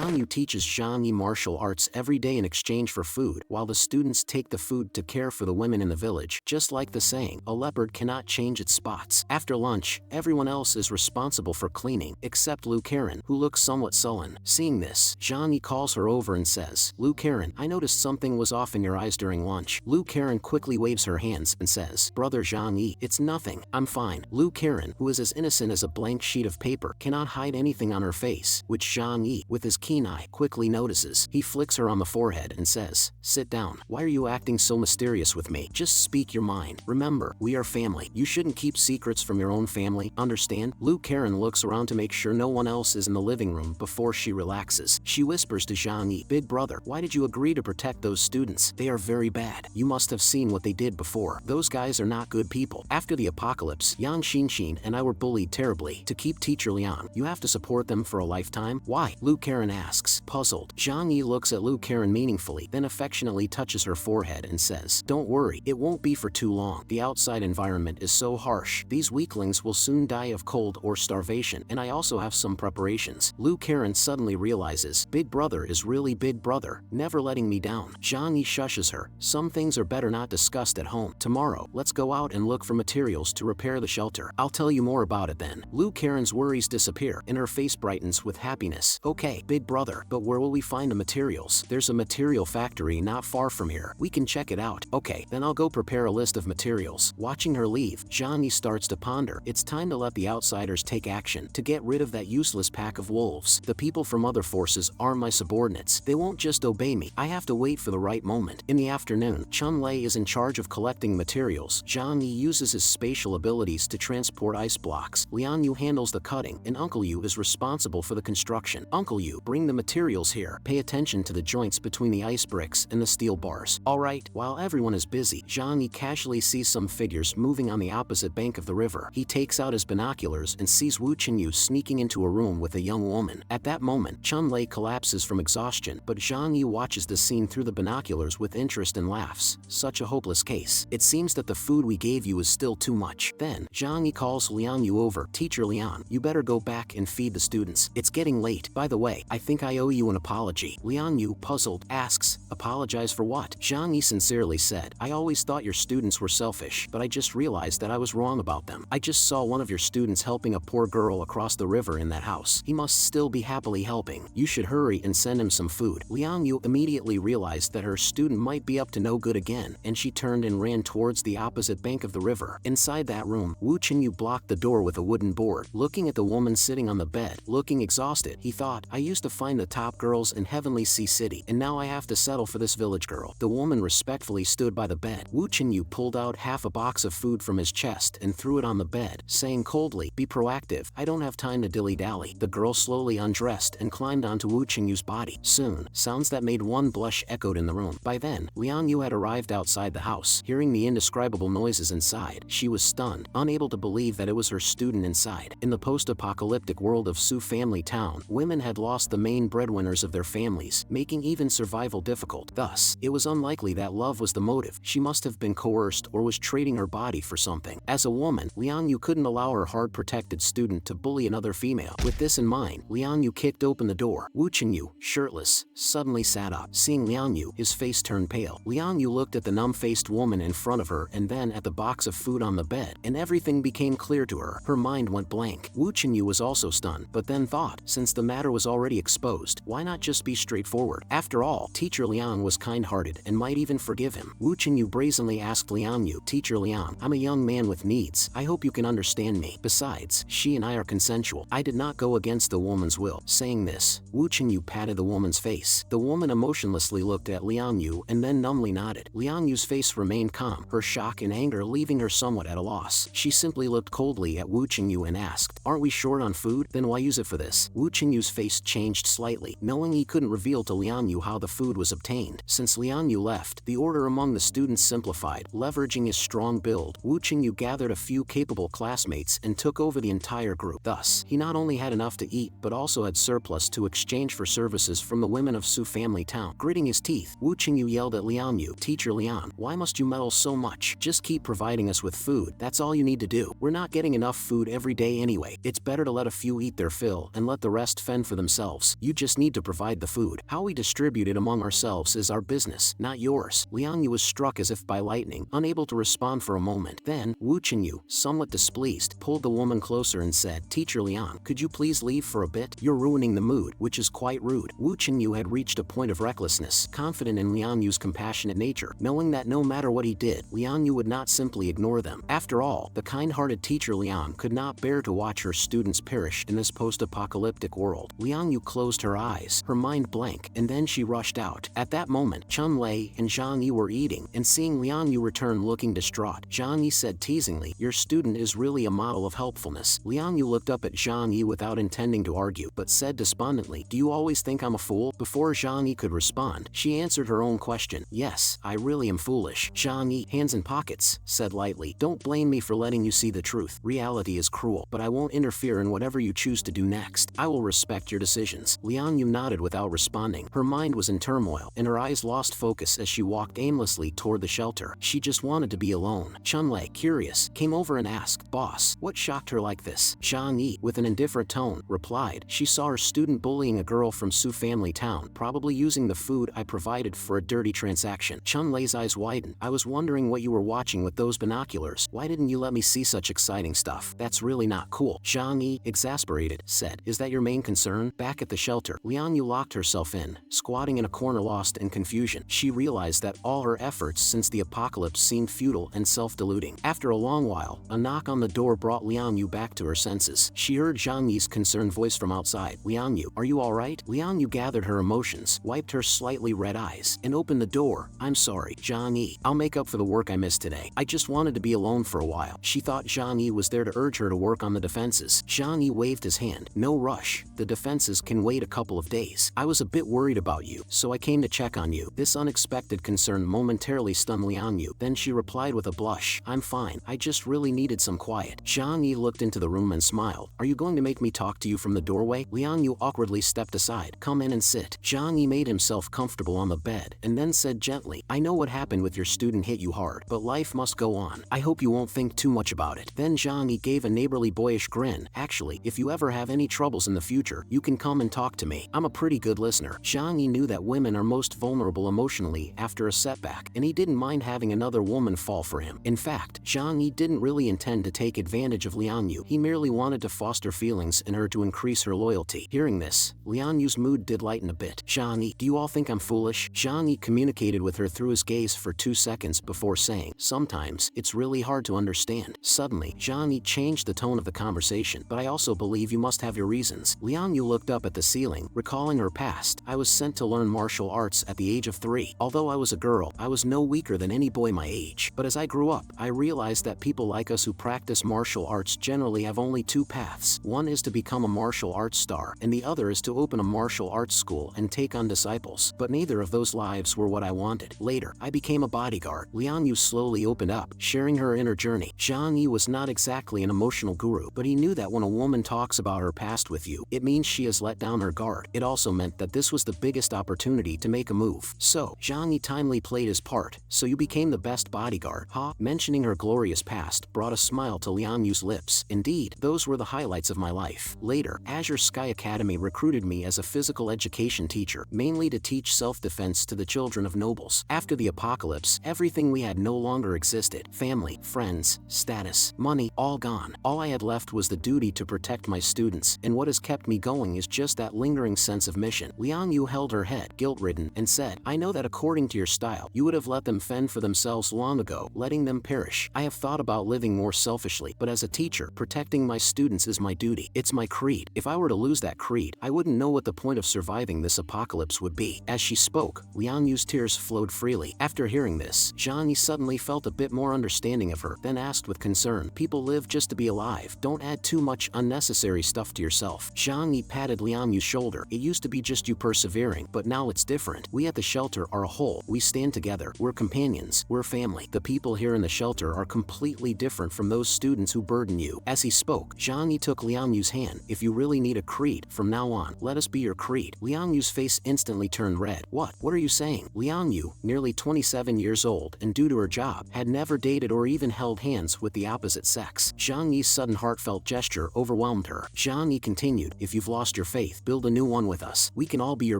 Liang Yu teaches Zhang Yi martial arts every day in exchange for food, while the students take the food to care for the women in the village. Just like the saying, a leopard cannot change its spots. After lunch, everyone else is responsible for cleaning, except Lu Karen, who looks somewhat sullen. Seeing this, Zhang Yi calls her over and says, Lu Karen, I noticed something was off in your eyes during lunch. Lu Karen quickly waves her hands and says, Brother Zhang Yi, it's nothing, I'm fine. Lu Karen, who is as innocent as a blank sheet of paper, cannot hide anything on her face, which Zhang Yi, with his keen eye, quickly notices. He flicks her on the forehead and says, sit down. Why are you acting so mysterious with me? Just speak your mind. Remember, we are family. You shouldn't keep secrets from your own family, understand? Lu Karen looks around to make sure no one else is in the living room before she relaxes. She whispers to Zhang Yi, Big brother, why did you agree to protect those students? They are very bad. You must have seen what they did before. Those guys are not good people. After the apocalypse, Yang Xinxin and I were bullied terribly. To keep teacher Liang, you have to support them for a lifetime? Why? Lu Karen asks, puzzled. Zhang Yi looks at Lu Karen meaningfully, then affectionately touches her forehead and says, don't worry, it won't be for too long. The outside environment is so harsh. These weaklings will soon die of cold or starvation, and I also have some preparations. Lu Karen suddenly realizes, Big brother is really Big brother, never letting me down. Zhang Yi shushes her. Some things are better not discussed at home. Tomorrow, let's go out and look for materials to repair the shelter. I'll tell you more about it then. Lu Karen's worries disappear, and her face brightens with happiness. Okay, Big brother, but where will we find the materials? There's a material factory not far from here. We can check it out. Okay, then I'll go prepare a list of materials. Watching her leave, Zhang Yi starts to ponder. It's time to let the outsiders take action, to get rid of that useless pack of wolves. The people from other forces aren't my subordinates. They won't just obey me. I have to wait for the right moment. In the afternoon, Chun Lei is in charge of collecting materials. Zhang Yi uses his spatial abilities to transport ice blocks. Liang Yu handles the cutting, and Uncle Yu is responsible for the construction. Uncle Yu, bring the materials here. Pay attention to the joints between the ice bricks and the steel bars. Alright, while everyone is busy, Zhang Yi casually sees some figures moving on the opposite bank of the river. He takes out his binoculars and sees Wu Chenyu sneaking into a room with a young woman. At that moment, Chun Lei collapses from exhaustion, but Zhang Yi watches the scene through the binoculars with interest and laughs. Such a hopeless case. It seems that the food we gave you is still too much. Then, Zhang Yi calls Liang Yu over. Teacher Liang, you better go back and feed the students. It's getting late. By the way, I think I owe you an apology. Liang Yu, puzzled, asks, apologize for what? Zhang Yi sincerely said, I always thought your students were selfish, but I just realized that I was wrong about them. I just saw one of your students helping a poor girl across the river in that house. He must still be happily helping. You should hurry and send him some food. Liang Yu immediately realized that her student might be up to no good again, and she turned and ran towards the opposite bank of the river. Inside that room, Wu Chenyu blocked the door with a wooden board. Looking at the woman sitting on the bed, looking exhausted, he thought, I used to find the top girls in Heavenly Sea City, and now I have to settle for this village girl. The woman respectfully stood by the bed. Wu Chenyu pulled out half a box of food from his chest and threw it on the bed, saying coldly, be proactive, I don't have time to dilly-dally. The girl slowly undressed and climbed onto Wu Chenyu's body. Soon, sounds that made one blush echoed in the room. By then, Liang Yu had arrived outside the house. Hearing the indescribable noises inside, she was stunned, unable to believe that it was her student inside. In the post-apocalyptic world of Su Family Town, women had lost the main breadwinners of their families, making even survival difficult. Thus, it was unlikely that love was the motive. She must have been coerced or was trading her body for something. As a woman, Liang Yu couldn't allow her hard-protected student to bully another female. With this in mind, Liang Yu kicked open the door. Wu Chenyu, shirtless, suddenly sat up. Seeing Liang Yu, his face turned pale. Liang Yu looked at the numb-faced woman in front of her and then at the box of food on the bed, and everything became clear to her. Her mind went blank. Wu Chenyu was also stunned, but then thought, since the matter was already exposed, why not just be straightforward? After all, Teacher Liang was kind-hearted and might even forgive him. Wu Chenyu brazenly asked Liang Yu, Teacher Liang, I'm a young man with needs. I hope you can understand me. Besides, she and I are consensual. I did not go against the woman's will. Saying this, Wu Chenyu patted the woman's face. The woman emotionlessly looked at Liang Yu and then numbly nodded. Liang Yu's face remained calm, her shock and anger leaving her somewhat at a loss. She simply looked coldly at Wu Chenyu and asked, aren't we short on food? Then why use it for this? Wu Chenyu's face changed slightly, knowing he couldn't reveal to Liang Yu how the food was obtained. Since Liang Yu left, the order among the students simplified. Leveraging his strong build, Wu Chenyu gathered a few capable classmates and took over the entire group. Thus, he not only had enough to eat, but also had surplus to exchange for services from the women of Su Family Town. Gritting his teeth, Wu Chenyu yelled at Liang Yu, Teacher Liang, why must you meddle so much? Just keep providing us with food. That's all you need to do. We're not getting enough food every day anyway. It's better to let a few eat their fill and let the rest fend for themselves. You just need to provide the food. How we distribute it among ourselves is our business, not yours. Liang Yu was struck as if by lightning, unable to respond for a moment. Then, Wu Chenyu, somewhat displeased, pulled the woman closer and said, "Teacher Liang, could you please leave for a bit? You're ruining the mood," which is quite rude. Wu Chenyu had reached a point of recklessness, confident in Liang Yu's compassionate nature, knowing that no matter what he did, Liang Yu would not simply ignore them. After all, the kind-hearted teacher Liang could not bear to watch her students perish in this post-apocalyptic world. Liang Yu closed her eyes, her mind blank, and then she rushed out. At that moment, Chun Lei and Zhang Yi were eating, and seeing Liang Yu return looking distraught, Zhang Yi said teasingly, "Your student is really a model of helpfulness." Liang Yu looked up at Zhang Yi without intending to argue, but said despondently, "Do you always think I'm a fool?" Before Zhang Yi could respond, she answered her own question. "Yes, I really am foolish." Zhang Yi, hands in pockets, said lightly, "Don't blame me for letting you see the truth. Reality is cruel, but I won't interfere in whatever you choose to do next. I will respect your decisions." Liang Yu nodded without responding. Her mind was in turmoil, and her eyes lost focus as she walked aimlessly toward the shelter. She just wanted to be alone. Chun Lei, curious, came over and asked, "Boss, what shocked her like this?" Zhang Yi, with an indifferent tone, replied, "She saw her student bullying a girl from Su family town, probably using the food I provided for a dirty transaction." Chun Lei's eyes widened. "I was wondering what you were watching with those binoculars. Why didn't you let me see such exciting stuff? That's really not cool." Zhang Yi, exasperated, said, "Is that your main concern?" Back at the shelter, Liang Yu locked herself in, squatting in a corner lost in confusion. She realized that all her efforts since the apocalypse seemed futile and self-deluding. After a long while, a knock on the door brought Liang Yu back to her senses. She heard Zhang Yi's concerned voice from outside. "Liang Yu, are you alright?" Liang Yu gathered her emotions, wiped her slightly red eyes, and opened the door. "I'm sorry, Zhang Yi. I'll make up for the work I missed today. I just wanted to be alone for a while." She thought Zhang Yi was there to urge her to work on the defenses. Zhang Yi waved his hand. "No rush. The defenses can wait a couple of days. I was a bit worried about you, so I came to check on you." This unexpected concern momentarily stunned Liang Yu. Then she replied with a blush, "I'm fine. I just really needed some quiet." Zhang Yi looked into the room and smiled. "Are you going to make me talk to you from the doorway?" Liang Yu awkwardly stepped aside. "Come in and sit." Zhang Yi made himself comfortable on the bed, and then said gently, "I know what happened with your student hit you hard, but life must go on. I hope you won't think too much about it." Then Zhang Yi gave a neighborly boyish grin. "Actually, if you ever have any troubles in the future, you can come and talk to me. I'm a pretty good listener." Zhang Yi knew that women are most vulnerable emotionally after a setback, and he didn't mind having another woman fall for him. In fact, Zhang Yi didn't really intend to take advantage of Liang Yu. He merely wanted to foster feelings in her to increase her loyalty. Hearing this, Liang Yu's mood did lighten a bit. "Zhang Yi, do you all think I'm foolish?" Zhang Yi communicated with her through his gaze for 2 seconds before saying, "Sometimes, it's really hard to understand." Suddenly, Zhang Yi changed the tone of the conversation. "But I also believe you must have your reasons." Liang Yu looked up at the ceiling, recalling her past. "I was sent to learn martial arts at the age of 3. Although I was a girl, I was no weaker than any boy my age. But as I grew up, I realized that people like us who practice martial arts generally have only 2 paths. One is to become a martial arts star, and the other is to open a martial arts school and take on disciples. But neither of those lives were what I wanted. Later, I became a bodyguard." Liang Yu slowly opened up, sharing her inner journey. Zhang Yi was not exactly an emotional guru, but he knew that when a woman talks about her past with you, it means she has let down her guard. It also meant that this was the biggest opportunity to make a move. "So, Zhang Yi timely played his part. So you became the best bodyguard, huh?" Mentioning her glorious past brought a smile to Liang Yu's lips. "Indeed, those were the highlights of my life." Later, Azure Sky Academy recruited me as a physical education teacher, mainly to teach self-defense to the children of nobles. After the apocalypse, everything we had no longer existed. Family, friends, status, money, all gone. All I had left was the duty to protect my students, and what has kept me going is just that lingering sense of mission. Liang Yu held her head, guilt-ridden, and said, "I know that according to your style, you would have let them fend for themselves long ago, letting them perish. I have thought about living more selfishly, but as a teacher, protecting my students is my duty. It's my creed. If I were to lose that creed, I wouldn't know what the point of surviving this apocalypse would be." As she spoke, Liang Yu's tears flowed freely. After hearing this, Zhang Yi suddenly felt a bit more understanding of her, then asked with concern, "People live just to be alive. Don't add too much unnecessary stuff to yourself." Zhang Yi patted Liang Yu's shoulder. "It used to be just you persevering, but now it's different. We at the shelter are a whole. We stand together. We're companions. We're family. The people here in the shelter are completely different from those students who burden you." As he spoke, Zhang Yi took Liang Yu's hand. "If you really need a creed, from now on, let us be your creed." Liang Yu's face instantly turned red. What are you saying?" Liang Yu, nearly 27 years old and due to her job, had never dated or even held hands with the opposite sex. Zhang Yi's sudden heartfelt gesture overwhelmed her. Zhang Yi continued, "If you've lost your faith, build a new new one with us. We can all be your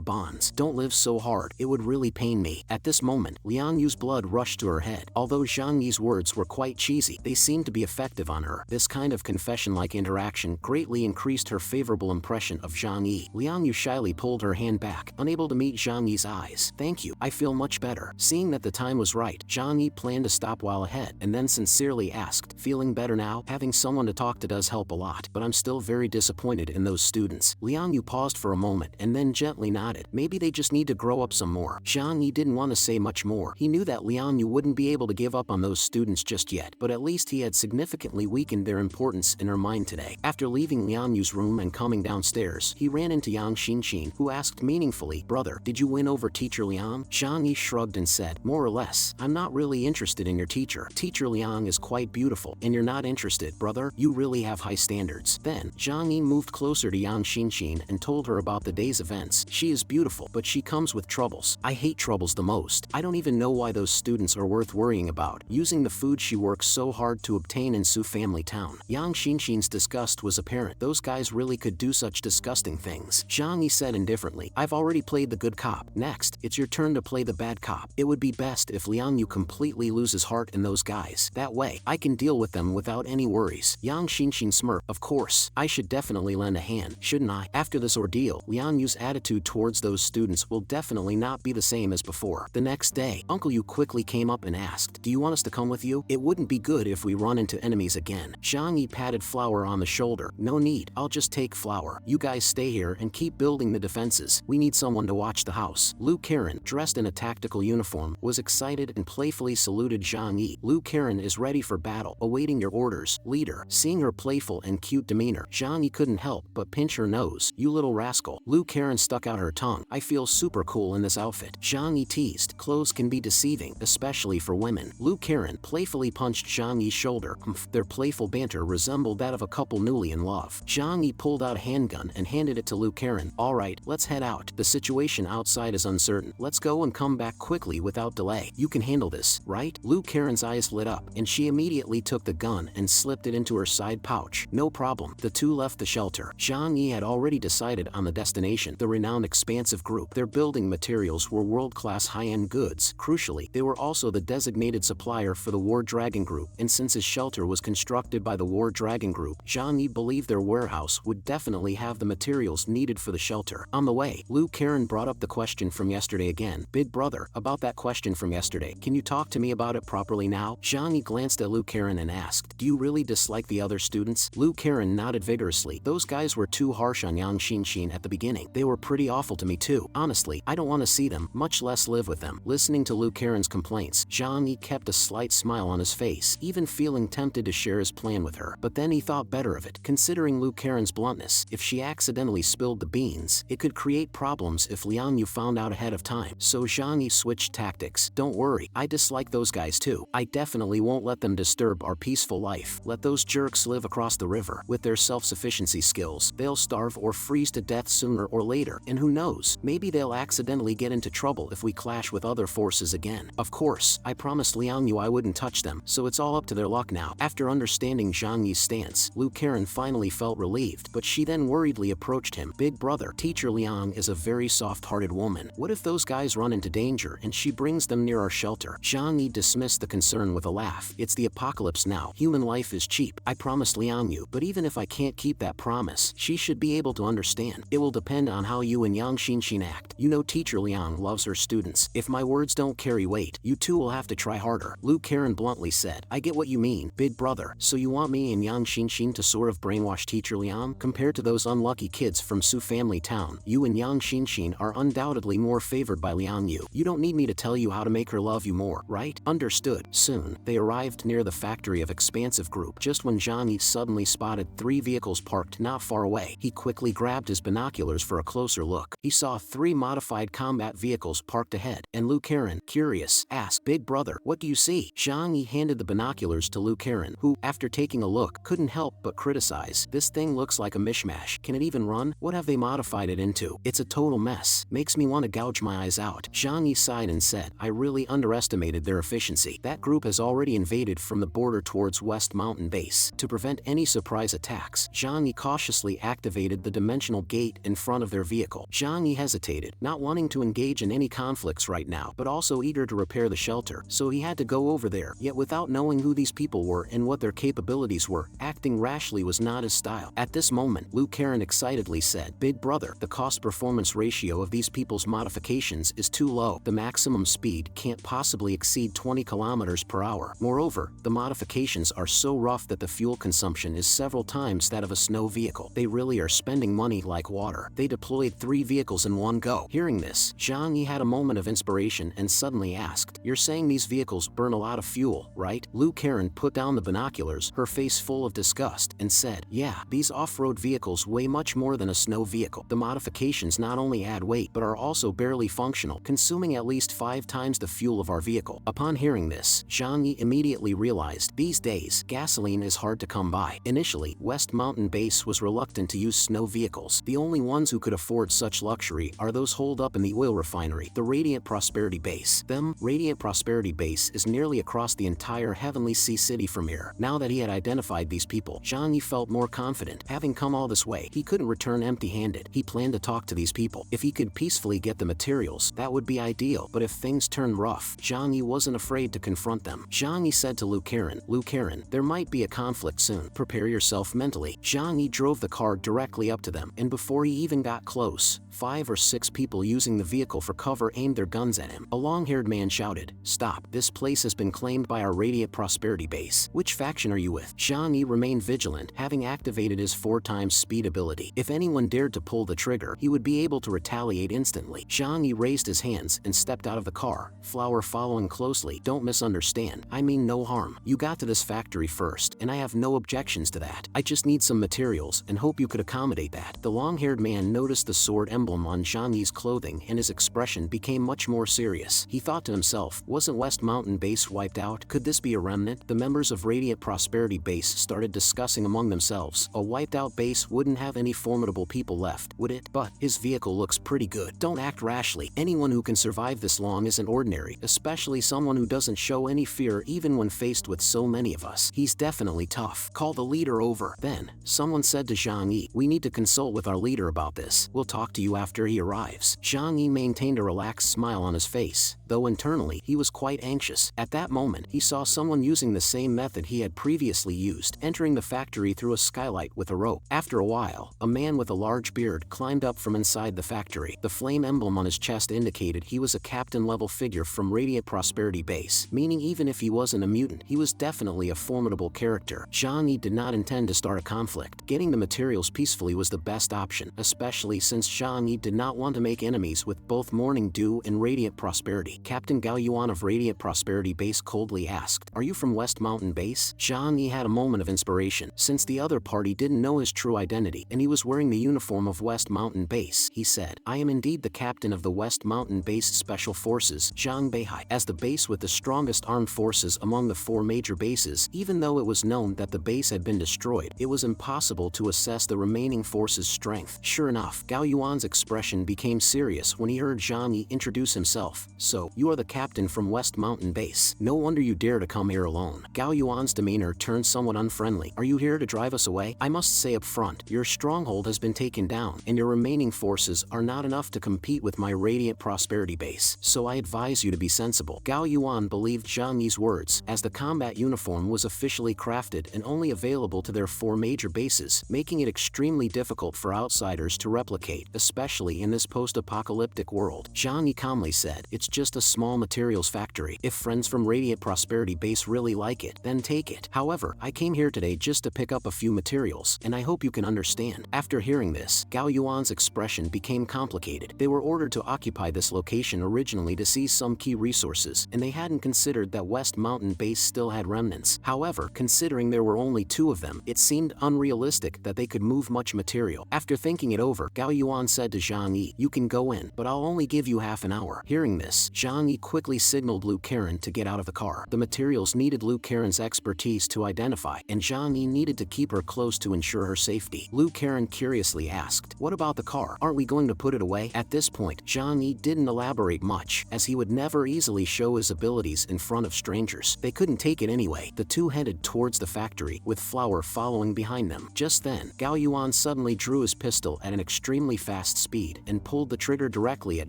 bonds. Don't live so hard. It would really pain me. At this moment, Liang Yu's blood rushed to her head. Although Zhang Yi's words were quite cheesy, they seemed to be effective on her. This kind of confession-like interaction greatly increased her favorable impression of Zhang Yi. Liang Yu shyly pulled her hand back, unable to meet Zhang Yi's eyes. Thank you. I feel much better. Seeing that the time was right, Zhang Yi planned to stop while ahead, and then sincerely asked, feeling better now? Having someone to talk to does help a lot, but I'm still very disappointed in those students. Liang Yu paused for a moment and then gently nodded. Maybe they just need to grow up some more. Zhang Yi didn't want to say much more. He knew that Liang Yu wouldn't be able to give up on those students just yet, but at least he had significantly weakened their importance in her mind today. After leaving Liang Yu's room and coming downstairs, he ran into Yang Xinxin, who asked meaningfully, "Brother, did you win over Teacher Liang?" Zhang Yi shrugged and said, "More or less. I'm not really interested in your teacher. Teacher Liang is quite beautiful, and you're not interested, brother? You really have high standards." Then, Zhang Yi moved closer to Yang Xinxin and told her about the day's events. She is beautiful, but she comes with troubles. I hate troubles the most. I don't even know why those students are worth worrying about, using the food she works so hard to obtain in Su Family Town. Yang Xinxin's disgust was apparent. Those guys really could do such disgusting things. Zhang Yi said indifferently, "I've already played the good cop. Next, it's your turn to play the bad cop. It would be best if Liang Yu completely loses heart in those guys. That way, I can deal with them without any worries." Yang Xinxin smirked. "Of course, I should definitely lend a hand, shouldn't I?" After this ordeal, Liang Yu's attitude towards those students will definitely not be the same as before. The next day, Uncle Yu quickly came up and asked, "Do you want us to come with you? It wouldn't be good if we run into enemies again." Zhang Yi patted Flower on the shoulder. "No need, I'll just take Flower. You guys stay here and keep building the defenses. We need someone to watch the house." Lu Karen, dressed in a tactical uniform, was excited and playfully saluted Zhang Yi. "Lu Karen is ready for battle, awaiting your orders, leader." Seeing her playful and cute demeanor, Zhang Yi couldn't help but pinch her nose. "You little rascal." Lu Karen stuck out her tongue. "I feel super cool in this outfit." Zhang Yi teased. "Clothes can be deceiving, especially for women." Lu Karen playfully punched Zhang Yi's shoulder. Their playful banter resembled that of a couple newly in love. Zhang Yi pulled out a handgun and handed it to Lu Karen. "All right, let's head out. The situation outside is uncertain. Let's go and come back quickly without delay. You can handle this, right?" Lu Karen's eyes lit up, and she immediately took the gun and slipped it into her side pouch. "No problem." The two left the shelter. Zhang Yi had already decided on the destination, the renowned Expansive Group. Their building materials were world-class high-end goods. Crucially, they were also the designated supplier for the War Dragon Group, and since his shelter was constructed by the War Dragon Group, Zhang Yi believed their warehouse would definitely have the materials needed for the shelter. On the way, Lu Karen brought up the question from yesterday again. "Big brother, about that question from yesterday, can you talk to me about it properly now?" Zhang Yi glanced at Lu Karen and asked, "Do you really dislike the other students?" Lu Karen nodded vigorously. "Those guys were too harsh on Yang Xinxin at the beginning. They were pretty awful to me too. Honestly, I don't want to see them, much less live with them." Listening to Lu Karen's complaints, Zhang Yi kept a slight smile on his face, even feeling tempted to share his plan with her. But then he thought better of it. Considering Lu Karen's bluntness, if she accidentally spilled the beans, it could create problems if Liang Yu found out ahead of time. So Zhang Yi switched tactics. "Don't worry, I dislike those guys too. I definitely won't let them disturb our peaceful life. Let those jerks live across the river. With their self-sufficiency skills, they'll starve or freeze to death sooner or later, and who knows, maybe they'll accidentally get into trouble if we clash with other forces again. Of course, I promised Liang Yu I wouldn't touch them, so it's all up to their luck now." After understanding Zhang Yi's stance, Lu Karen finally felt relieved, but she then worriedly approached him. "Big brother, Teacher Liang is a very soft-hearted woman. What if those guys run into danger and she brings them near our shelter?" Zhang Yi dismissed the concern with a laugh. "It's the apocalypse now. Human life is cheap. I promised Liang Yu, but even if I can't keep that promise, she should be able to understand. It will depend on how you and Yang Xinxin act. You know Teacher Liang loves her students. If my words don't carry weight, you two will have to try harder." Lu Karen bluntly said, "I get what you mean, big brother. So you want me and Yang Xinxin to sort of brainwash Teacher Liang? Compared to those unlucky kids from Su Family Town, you and Yang Xinxin are undoubtedly more favored by Liang Yu. You don't need me to tell you how to make her love you more, right?" "Understood." Soon, they arrived near the factory of Expansive Group. Just when Zhang Yi suddenly spotted 3 vehicles parked not far away, he quickly grabbed his binoculars for a closer look. He saw 3 modified combat vehicles parked ahead, and Lu Karen, curious, asked, "Big brother, what do you see?" Zhang Yi handed the binoculars to Lu Karen, who, after taking a look, couldn't help but criticize. "This thing looks like a mishmash. Can it even run? What have they modified it into? It's a total mess. Makes me want to gouge my eyes out." Zhang Yi sighed and said, "I really underestimated their efficiency. That group has already invaded from the border towards West Mountain Base. To prevent any surprise attacks, Zhang Yi cautiously activated the dimensional gate wait in front of their vehicle. Zhang Yi hesitated, not wanting to engage in any conflicts right now, but also eager to repair the shelter, so he had to go over there. Yet without knowing who these people were and what their capabilities were, acting rashly was not his style. At this moment, Liu Karen excitedly said, "Big brother, the cost-performance ratio of these people's modifications is too low. The maximum speed can't possibly exceed 20 kilometers per hour. Moreover, the modifications are so rough that the fuel consumption is several times that of a snow vehicle. They really are spending money like water." They deployed 3 vehicles in one go. Hearing this, Zhang Yi had a moment of inspiration and suddenly asked, "You're saying these vehicles burn a lot of fuel, right?" Liu Karen put down the binoculars, her face full of disgust, and said, "Yeah, these off-road vehicles weigh much more than a snow vehicle. The modifications not only add weight but are also barely functional, consuming at least 5 times the fuel of our vehicle." Upon hearing this, Zhang Yi immediately realized these days, gasoline is hard to come by. Initially, West Mountain Base was reluctant to use snow vehicles. The only ones who could afford such luxury are those holed up in the oil refinery, the Radiant Prosperity Base. Radiant Prosperity Base is nearly across the entire Heavenly Sea City from here. Now that he had identified these people, Zhang Yi felt more confident. Having come all this way, he couldn't return empty-handed. He planned to talk to these people. If he could peacefully get the materials, that would be ideal. But if things turned rough, Zhang Yi wasn't afraid to confront them. Zhang Yi said to Liu Karen, "There might be a conflict soon. Prepare yourself mentally." Zhang Yi drove the car directly up to them, and before he even got close, 5 or 6 people using the vehicle for cover aimed their guns at him. A long-haired man shouted, "Stop! This place has been claimed by our Radiant Prosperity Base. Which faction are you with?" Zhang Yi remained vigilant, having activated his 4 times speed ability. If anyone dared to pull the trigger, he would be able to retaliate instantly. Zhang Yi raised his hands and stepped out of the car, Flower following closely. "Don't misunderstand. I mean no harm. You got to this factory first, and I have no objections to that. I just need some materials and hope you could accommodate that." The long-haired man noticed the sword emblem on Zhang Yi's clothing and his expression became much more serious. He thought to himself, wasn't West Mountain Base wiped out? Could this be a remnant? The members of Radiant Prosperity Base started discussing among themselves. A wiped-out base wouldn't have any formidable people left, would it? But his vehicle looks pretty good. Don't act rashly. Anyone who can survive this long isn't ordinary, especially someone who doesn't show any fear even when faced with so many of us. He's definitely tough. Call the leader over. Then, someone said to Zhang Yi, "We need to consult with our leader about this. We'll talk to you after he arrives." Zhang Yi maintained a relaxed smile on his face, though internally he was quite anxious. At that moment, he saw someone using the same method he had previously used, entering the factory through a skylight with a rope. After a while, a man with a large beard climbed up from inside the factory. The flame emblem on his chest indicated he was a captain-level figure from Radiant Prosperity Base, meaning even if he wasn't a mutant, he was definitely a formidable character. Zhang Yi did not intend to start a conflict. Getting the materials peacefully was the best option, especially since Zhang Yi did not want to make enemies with both Morning Dew and Radiant Prosperity. Captain Gao Yuan of Radiant Prosperity Base coldly asked, "Are you from West Mountain Base?" Zhang Yi had a moment of inspiration, since the other party didn't know his true identity, and he was wearing the uniform of West Mountain Base. He said, "I am indeed the captain of the West Mountain Base Special Forces, Zhang Beihai." As the base with the strongest armed forces among the 4 major bases, even though it was known that the base had been destroyed, it was impossible to assess the remaining forces' strength. Sure enough, Gao Yuan's expression became serious when he heard Zhang Yi introduce himself. "So, you are the captain from West Mountain Base. No wonder you dare to come here alone." Gao Yuan's demeanor turned somewhat unfriendly. "Are you here to drive us away? I must say up front, your stronghold has been taken down, and your remaining forces are not enough to compete with my Radiant Prosperity Base, so I advise you to be sensible." Gao Yuan believed Zhang Yi's words, as the combat uniform was officially crafted and only available to their 4 major bases, making it extremely difficult for outsiders to replicate, especially in this post-apocalyptic world. Zhang Yi calmly said, "It's just a small materials factory. If friends from Radiant Prosperity Base really like it, then take it. However, I came here today just to pick up a few materials, and I hope you can understand." After hearing this, Gao Yuan's expression became complicated. They were ordered to occupy this location originally to seize some key resources, and they hadn't considered that West Mountain Base still had remnants. However, considering there were only 2 of them, it seemed unrealistic that they could move much material. After thinking it over, Gao Yuan said to Zhang Yi, "You can go in, but I'll only give you half an hour." Hearing this, Zhang Yi quickly signaled Liu Karen to get out of the car. The materials needed Liu Karen's expertise to identify, and Zhang Yi needed to keep her close to ensure her safety. Liu Karen curiously asked, "What about the car? Aren't we going to put it away?" At this point, Zhang Yi didn't elaborate much, as he would never easily show his abilities in front of strangers. They couldn't take it anyway. The 2 headed towards the factory, with Flower following behind them. Just then, Gao Yuan suddenly drew his pistol pistol at an extremely fast speed and pulled the trigger directly at